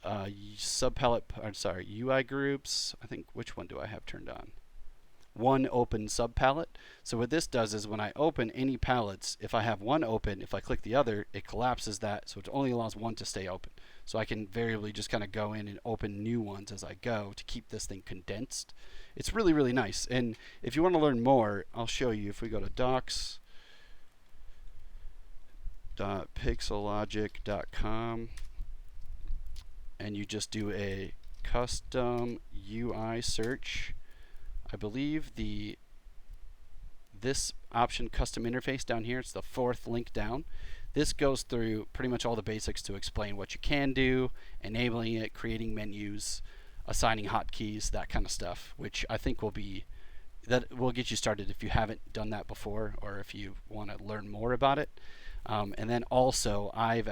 UI groups. I think, which one do I have turned on? One open subpalette. So what this does is when I open any palettes, if I have one open, if I click the other, it collapses that, so it only allows one to stay open. So I can variably just kind of go in and open new ones as I go to keep this thing condensed. It's really, really nice. And if you want to learn more, I'll show you. If we go to docs.pixelogic.com and you just do a custom UI search, I believe this option, custom interface down here, it's the 4th link down. This goes through pretty much all the basics to explain what you can do, enabling it, creating menus, assigning hotkeys, that kind of stuff, which I think will get you started if you haven't done that before, or if you want to learn more about it. And then also I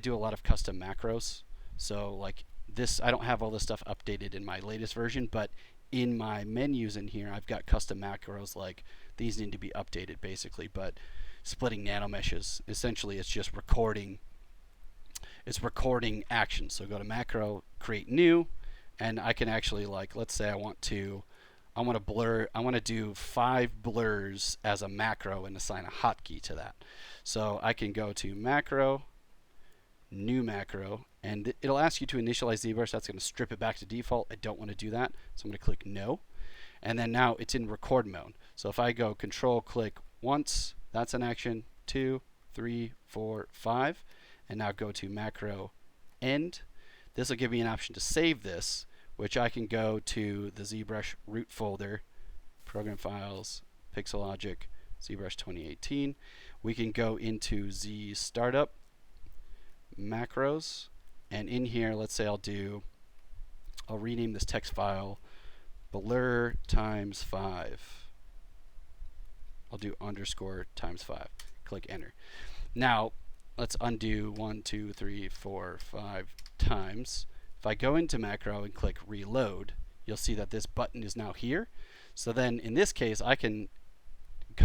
do a lot of custom macros. So like this, I don't have all this stuff updated in my latest version, but in my menus in here, I've got custom macros like these need to be updated basically, but splitting nanomeshes, essentially it's just recording actions. So go to macro, create new, and I can actually, like, let's say I want to I want to blur, I want to do 5 blurs as a macro and assign a hotkey to that. So I can go to macro, new macro, and it'll ask you to initialize ZBrush. That's going to strip it back to default. I don't want to do that, so I'm going to click no. And then now it's in record mode. So if I go control click once, that's an action, 2, 3, 4, 5, and now go to macro end. This will give me an option to save this, which I can go to the ZBrush root folder, program files, Pixelogic, ZBrush 2018. We can go into Z startup, macros, and in here, let's say I'll rename this text file blur times 5. I'll do underscore times 5. Click enter. Now, let's undo 1, 2, 3, 4, 5 times. If I go into macro and click reload, you'll see that this button is now here. So then in this case, I can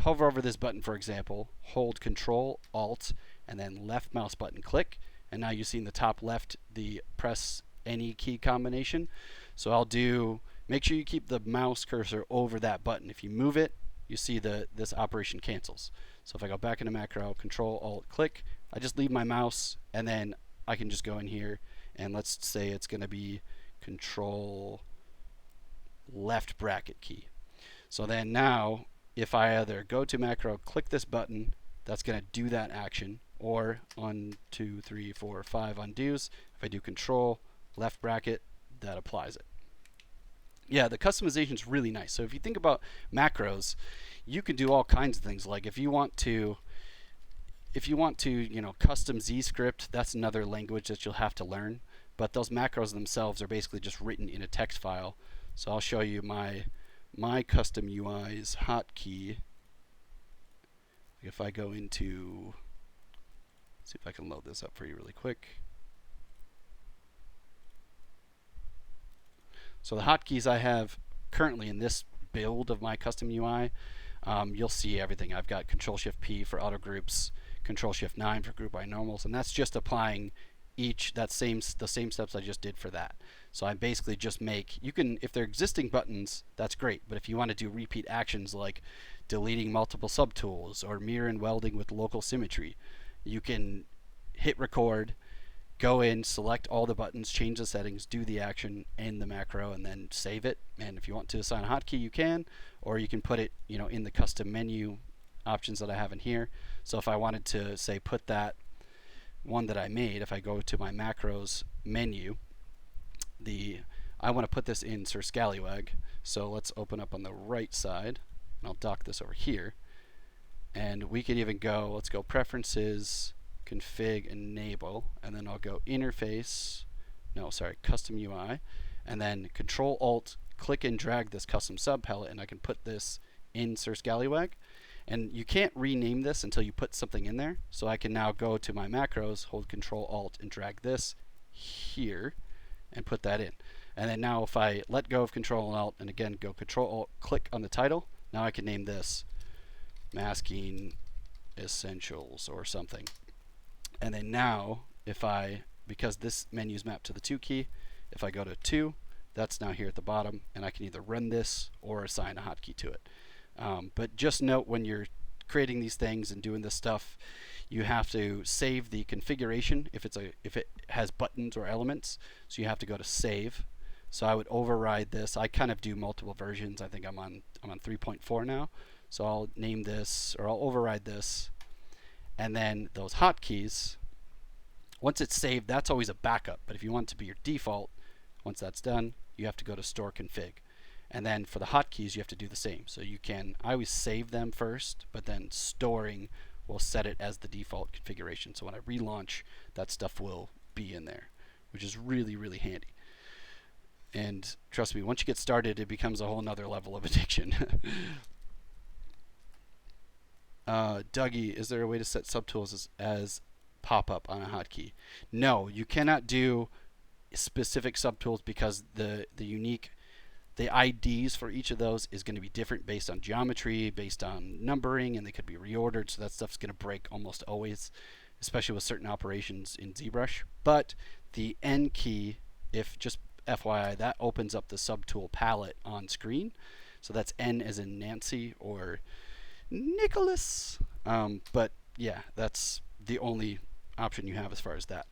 hover over this button, for example, hold Control, Alt, and then left mouse button click. And now you see in the top left the press any key combination. So I'll do, make sure you keep the mouse cursor over that button. If you move it, you see this operation cancels. So if I go back into macro, Control, Alt, click, I just leave my mouse, and then I can just go in here, and let's say it's going to be Control left bracket key. So then now, if I either go to macro, click this button, that's going to do that action, or 1, 2, 3, 4, 5 undos. If I do Control left bracket, that applies it. Yeah, the customization is really nice. So if you think about macros, you can do all kinds of things. Like if you want to, custom Z script, that's another language that you'll have to learn. But those macros themselves are basically just written in a text file. So I'll show you my custom UI's hotkey. If I go into, see if I can load this up for you really quick. So the hotkeys I have currently in this build of my custom UI, you'll see everything. I've got Control-Shift-P for auto groups, Control-Shift-9 for group by normals, and that's just applying the same steps I just did for that. So I basically just make, you can, if they're existing buttons, that's great, but if you want to do repeat actions like deleting multiple subtools or mirror and welding with local symmetry, you can hit record, go in, select all the buttons, change the settings, do the action in the macro, and then save it. And if you want to assign a hotkey, you can, or you can put it, in the custom menu options that I have in here. So if I wanted to say put that one that I made, if I go to my macros menu, I want to put this in Sir Scallywag. So let's open up on the right side, and I'll dock this over here. And we could even go, let's go preferences, config, enable, and then I'll go interface, custom UI, and then Control Alt, click and drag this custom sub palette, and I can put this in Sir Scallywag. And you can't rename this until you put something in there. So I can now go to my macros, hold Control Alt, and drag this here, and put that in. And then now if I let go of Control and Alt, and again go Control Alt, click on the title, now I can name this Masking Essentials or something. And then now, because this menu is mapped to the 2 key, if I go to 2, that's now here at the bottom, and I can either run this or assign a hotkey to it. But just note when you're creating these things and doing this stuff, you have to save the configuration if it has buttons or elements. So you have to go to save. So I would override this. I kind of do multiple versions. I think I'm on 3.4 now. So I'll name this, or I'll override this. And then those hotkeys, once it's saved, that's always a backup. But if you want it to be your default, once that's done, you have to go to store config. And then for the hotkeys, you have to do the same. So I always save them first, but then storing will set it as the default configuration. So when I relaunch, that stuff will be in there, which is really, really handy. And trust me, once you get started, it becomes a whole nother level of addiction. Dougie, is there a way to set subtools as pop-up on a hotkey? No, you cannot do specific subtools because the IDs for each of those is going to be different based on geometry, based on numbering, and they could be reordered, so that stuff's going to break almost always, especially with certain operations in ZBrush. But the N key, if just FYI, that opens up the subtool palette on screen. So that's N as in Nancy or Nicholas. But yeah, that's the only option you have as far as that.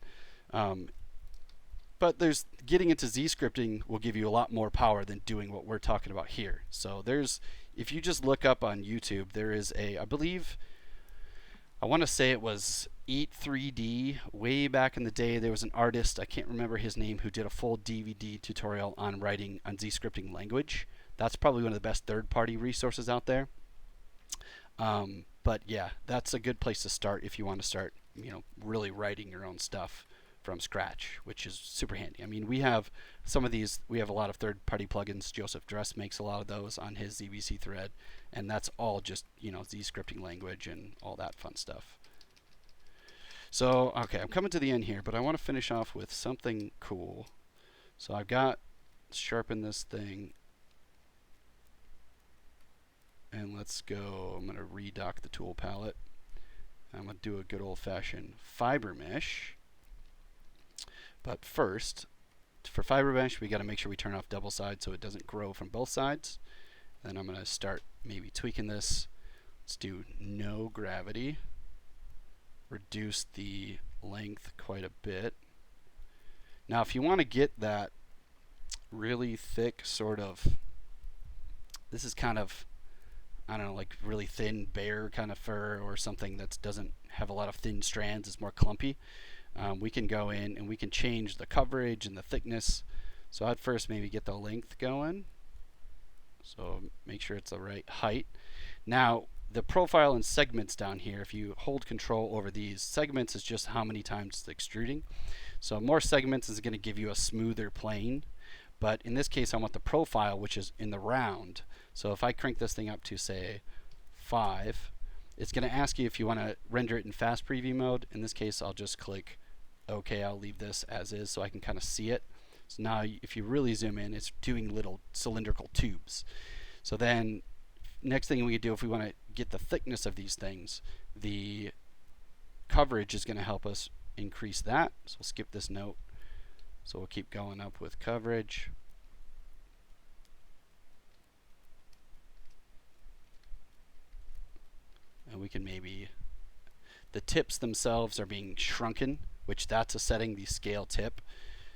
Um, but there's getting into Z scripting will give you a lot more power than doing what we're talking about here. So there's, if you just look up on YouTube, there is a, I believe, I want to say it was Eat 3D. Way back in the day, there was an artist, I can't remember his name, who did a full DVD tutorial on writing on Z scripting language. That's probably one of the best third-party resources out there. But yeah, that's a good place to start if you want to start, really writing your own stuff from scratch, which is super handy. I mean, we have some of these, we have a lot of third-party plugins. Joseph Dress makes a lot of those on his ZBC thread, and that's all just, Z scripting language and all that fun stuff. So, okay, I'm coming to the end here, but I want to finish off with something cool. So I've got sharpen this thing, and let's go. I'm going to redock the tool palette. I'm going to do a good old-fashioned fiber mesh. But first, for fiber mesh, we got to make sure we turn off double side so it doesn't grow from both sides. Then I'm going to start maybe tweaking this. Let's do no gravity. Reduce the length quite a bit. Now, if you want to get that really thick sort of, this is kind of, I don't know, like really thin bear kind of fur or something that doesn't have a lot of thin strands, it's more clumpy. We can go in and we can change the coverage and the thickness. So I'd first maybe get the length going. So make sure it's the right height. Now, the profile and segments down here, if you hold control over these, segments is just how many times it's extruding. So more segments is going to give you a smoother plane. But in this case, I want the profile, which is in the round. So if I crank this thing up to, say, 5, it's going to ask you if you want to render it in fast preview mode. In this case, I'll just click OK. I'll leave this as is so I can kind of see it. So now if you really zoom in, it's doing little cylindrical tubes. So then next thing we do, if we want to get the thickness of these things, the coverage is going to help us increase that. So we'll skip this note. So we'll keep going up with coverage. And we can maybe, the tips themselves are being shrunken, which that's a setting, the scale tip.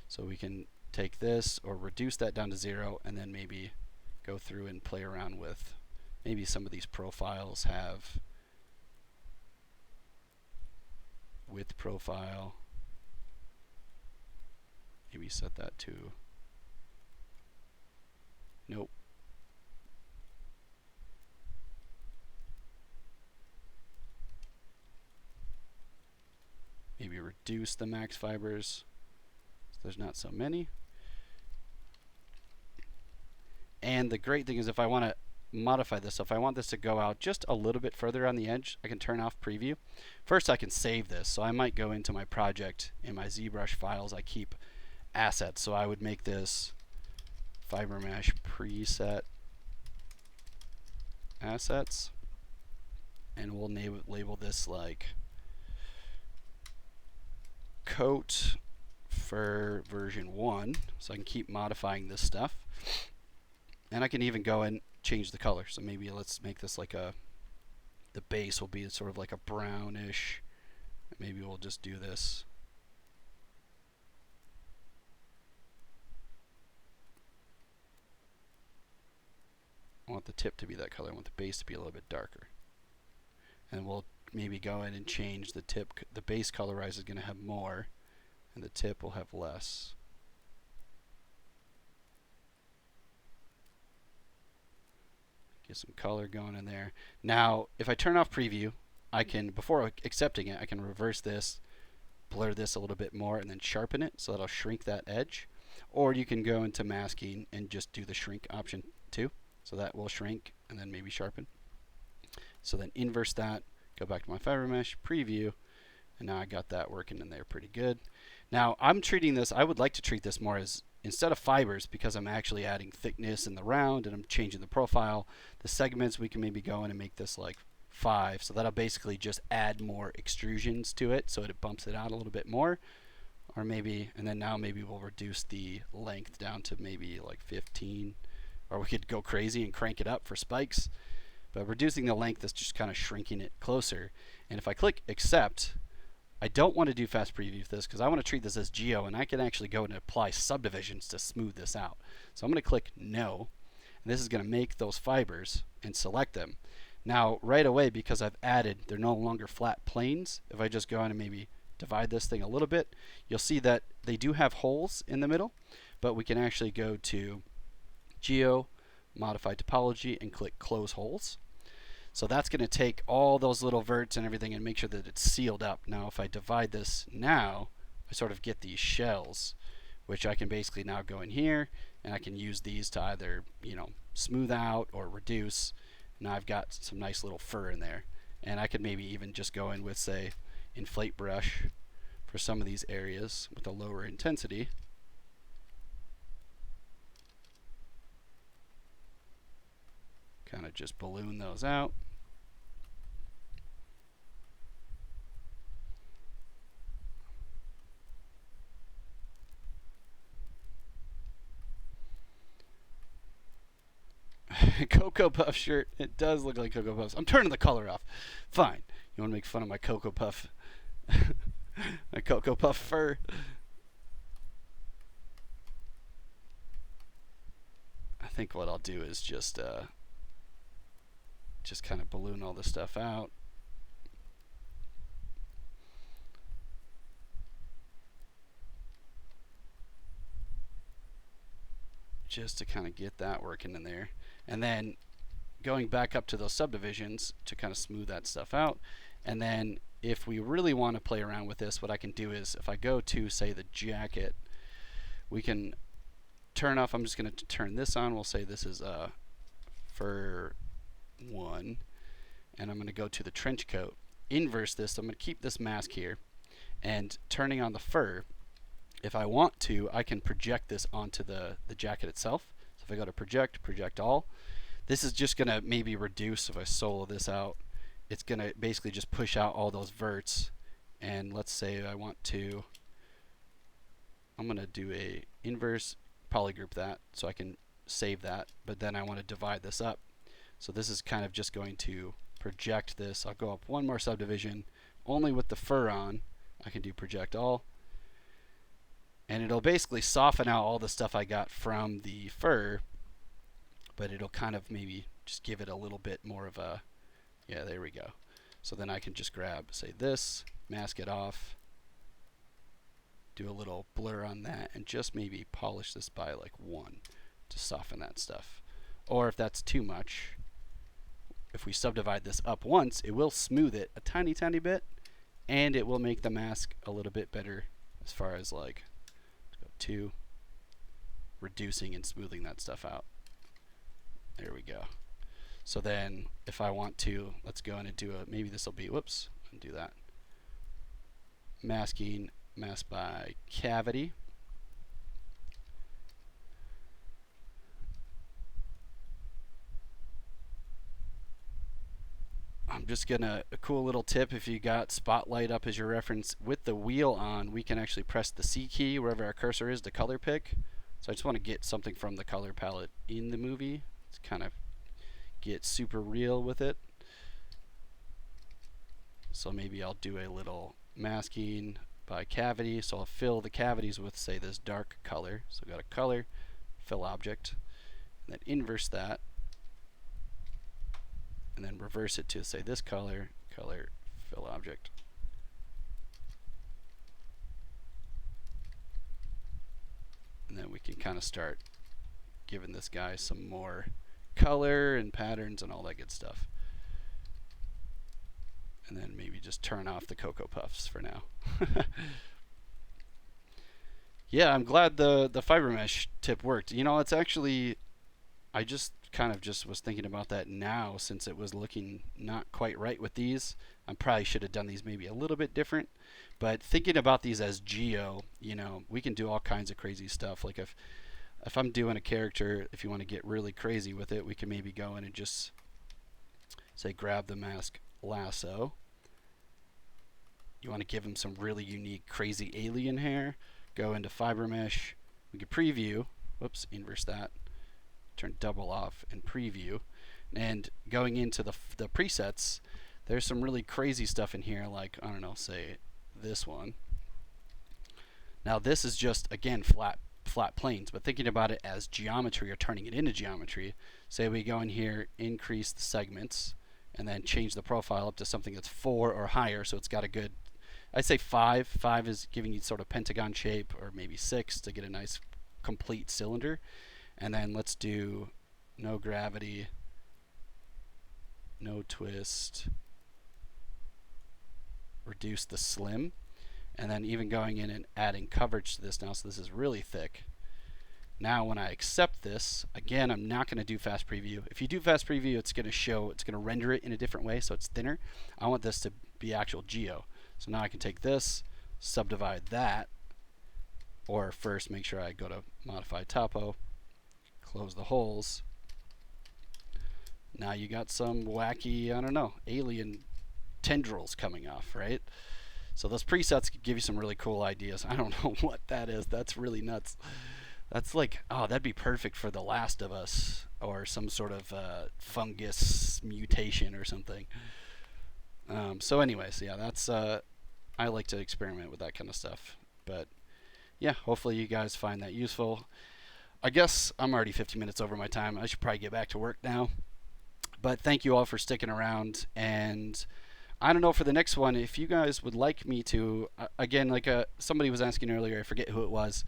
So we can take this or reduce that down to 0 and then maybe go through and play around with, maybe some of these profiles have width profile. Maybe set that to, nope. Maybe reduce the max fibers so there's not so many. And the great thing is if I want to modify this, so if I want this to go out just a little bit further on the edge, I can turn off preview. First I can save this, so I might go into my project. In my ZBrush files I keep assets, so I would make this fiber mesh preset assets, and we'll label this like coat for version 1, so I can keep modifying this stuff. And I can even go and change the color. So maybe let's make this like a, the base will be sort of like a brownish. Maybe we'll just do this. I want the tip to be that color. I want the base to be a little bit darker. And we'll maybe go in and change the tip. The base colorize is going to have more, and the tip will have less. Get some color going in there. Now, if I turn off preview, I can, before accepting it, I can reverse this, blur this a little bit more, and then sharpen it so that'll shrink that edge. Or you can go into masking and just do the shrink option too. So that will shrink and then maybe sharpen. So then inverse that, go back to my fiber mesh, preview, and now I got that working in there pretty good. Now I'm treating this, I would like to treat this more as, instead of fibers, because I'm actually adding thickness in the round and I'm changing the profile, the segments, we can maybe go in and make this like 5. So that'll basically just add more extrusions to it so it bumps it out a little bit more. Or maybe, and then now maybe we'll reduce the length down to maybe like 15. or we could go crazy and crank it up for spikes. But reducing the length is just kind of shrinking it closer. And if I click accept, I don't want to do fast preview with this because I want to treat this as geo, and I can actually go and apply subdivisions to smooth this out. So I'm going to click no, and this is going to make those fibers and select them. Now right away, because I've added, they're no longer flat planes. If I just go on and maybe divide this thing a little bit, you'll see that they do have holes in the middle, but we can actually go to geo, modify topology, and click close holes. So that's going to take all those little verts and everything and make sure that it's sealed up. Now if I divide this now, I sort of get these shells, which I can basically now go in here and I can use these to either, you know, smooth out or reduce. Now I've got some nice little fur in there. And I could maybe even just go in with, say, inflate brush for some of these areas with a lower intensity. Kind of just balloon those out. Cocoa Puff shirt. It does look like Cocoa Puffs. I'm turning the color off. Fine. You want to make fun of my Cocoa Puff, my Cocoa Puff fur? I think what I'll do is just kind of balloon all this stuff out. Just to kind of get that working in there. And then going back up to those subdivisions to kind of smooth that stuff out. And then if we really want to play around with this, what I can do is if I go to, say, the jacket, we can turn off, I'm just going to turn this on. We'll say this is fur 1. And I'm going to go to the trench coat, inverse this. So I'm going to keep this mask here. And turning on the fur, if I want to, I can project this onto the jacket itself. So if I go to project, project all, this is just going to maybe reduce, if I solo this out, it's going to basically just push out all those verts. And let's say I want to, I'm going to do a inverse polygroup that so I can save that, but then I want to divide this up. So this is kind of just going to project this. I'll go up one more subdivision, only with the fur on. I can do project all. And it'll basically soften out all the stuff I got from the fur, but it'll kind of maybe just give it a little bit more of a, yeah, there we go. So then I can just grab, say, this, mask it off, do a little blur on that, and just maybe polish this by like 1 to soften that stuff. Or if that's too much, if we subdivide this up once, it will smooth it a tiny, tiny bit, and it will make the mask a little bit better as far as like, to reducing and smoothing that stuff out. There we go. So then if I want to, let's go in and do a, maybe this will be, whoops, and do that. Masking, mask by cavity. I'm just gonna, a cool little tip, if you got Spotlight up as your reference, with the wheel on, we can actually press the C key wherever our cursor is to color pick. So I just want to get something from the color palette in the movie. Let's kind of get super real with it. So maybe I'll do a little masking by cavity. So I'll fill the cavities with, say, this dark color. So I've got a color, fill object, and then inverse that. And then reverse it to, say, this color, color, fill object. And then we can kind of start giving this guy some more color and patterns and all that good stuff. And then maybe just turn off the Cocoa Puffs for now. Yeah, I'm glad the fiber mesh tip worked. You know, it's actually, I just kind of just was thinking about that now, since it was looking not quite right with these. I probably should have done these maybe a little bit different, but thinking about these as geo, you know, we can do all kinds of crazy stuff. Like if I'm doing a character, if you want to get really crazy with it, we can maybe go in and just say grab the mask lasso. You want to give him some really unique crazy alien hair, go into fiber mesh. We could preview, whoops, inverse that. turn double off and preview. And going into the presets, there's some really crazy stuff in here, like, I don't know, say this one. Now this is just, again, flat planes, but thinking about it as geometry or turning it into geometry, say we go in here, increase the segments, and then change the profile up to something that's 4 or higher, so it's got a good, I'd say 5. 5 is giving you sort of pentagon shape, or maybe 6 to get a nice complete cylinder. And then let's do no gravity, no twist, reduce the slim, and then even going in and adding coverage to this now, so this is really thick. Now when I accept this, again, I'm not going to do fast preview. If you do fast preview, it's going to render it in a different way, so it's thinner. I want this to be actual geo. So now I can take this, subdivide that, or first make sure I go to modify topo, close the holes. Now you got some wacky, I don't know, alien tendrils coming off, right? So those presets could give you some really cool ideas. I don't know what that is. That's really nuts. That's like, oh, that'd be perfect for The Last of Us or some sort of fungus mutation or something. So anyways, yeah, that's I like to experiment with that kind of stuff. But yeah, hopefully you guys find that useful. I guess I'm already 50 minutes over my time. I should probably get back to work now. But thank you all for sticking around. And I don't know, for the next one, if you guys would like me to, again, like somebody was asking earlier, I forget who it was,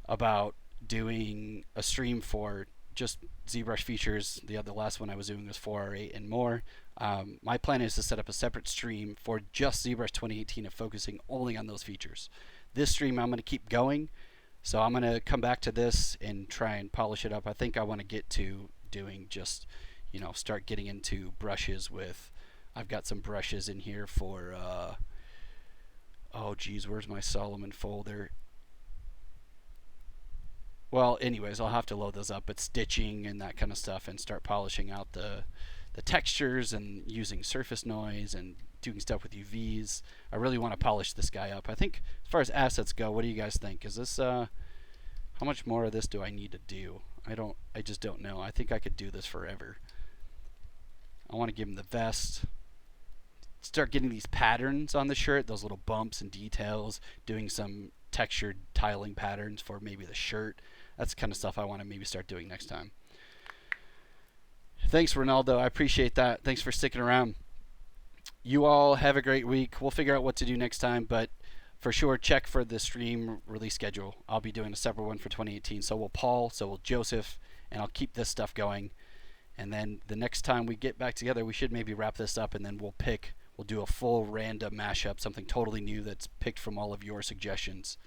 about doing a stream for just ZBrush features. The last one I was doing was 4R8 and more. My plan is to set up a separate stream for just ZBrush 2018 and focusing only on those features. This stream I'm going to keep going, so I'm going to come back to this and try and polish it up. I think I want to get to doing just, start getting into brushes with, I've got some brushes in here for, oh geez, where's my Solomon folder? Well, anyways, I'll have to load those up, but stitching and that kind of stuff, and start polishing out the textures and using surface noise and doing stuff with UVs. I really want to polish this guy up. I think as far as assets go, what do you guys think? Is this, how much more of this do I need to do? I just don't know. I think I could do this forever. I want to give him the vest. Start getting these patterns on the shirt, those little bumps and details, doing some textured tiling patterns for maybe the shirt. That's the kind of stuff I want to maybe start doing next time. Thanks, Ronaldo. I appreciate that. Thanks for sticking around. You all have a great week. We'll figure out what to do next time, but for sure, check for the stream release schedule. I'll be doing a separate one for 2018. So will Paul, so will Joseph, and I'll keep this stuff going. And then the next time we get back together, we should maybe wrap this up, and then we'll do a full random mashup, something totally new that's picked from all of your suggestions.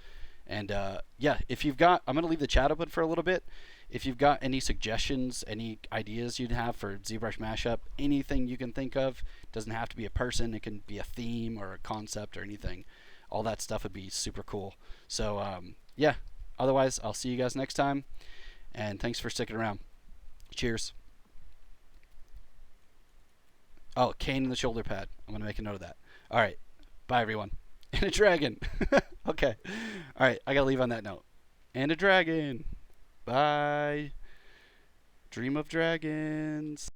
And yeah, if you've got, I'm going to leave the chat open for a little bit. If you've got any suggestions, any ideas you'd have for ZBrush mashup, anything you can think of, doesn't have to be a person, it can be a theme or a concept or anything. All that stuff would be super cool. So yeah, otherwise, I'll see you guys next time. And thanks for sticking around. Cheers. Oh, cane in the shoulder pad. I'm going to make a note of that. All right. Bye, everyone. And a dragon. Okay. All right. I got to leave on that note. And a dragon. Bye. Dream of dragons.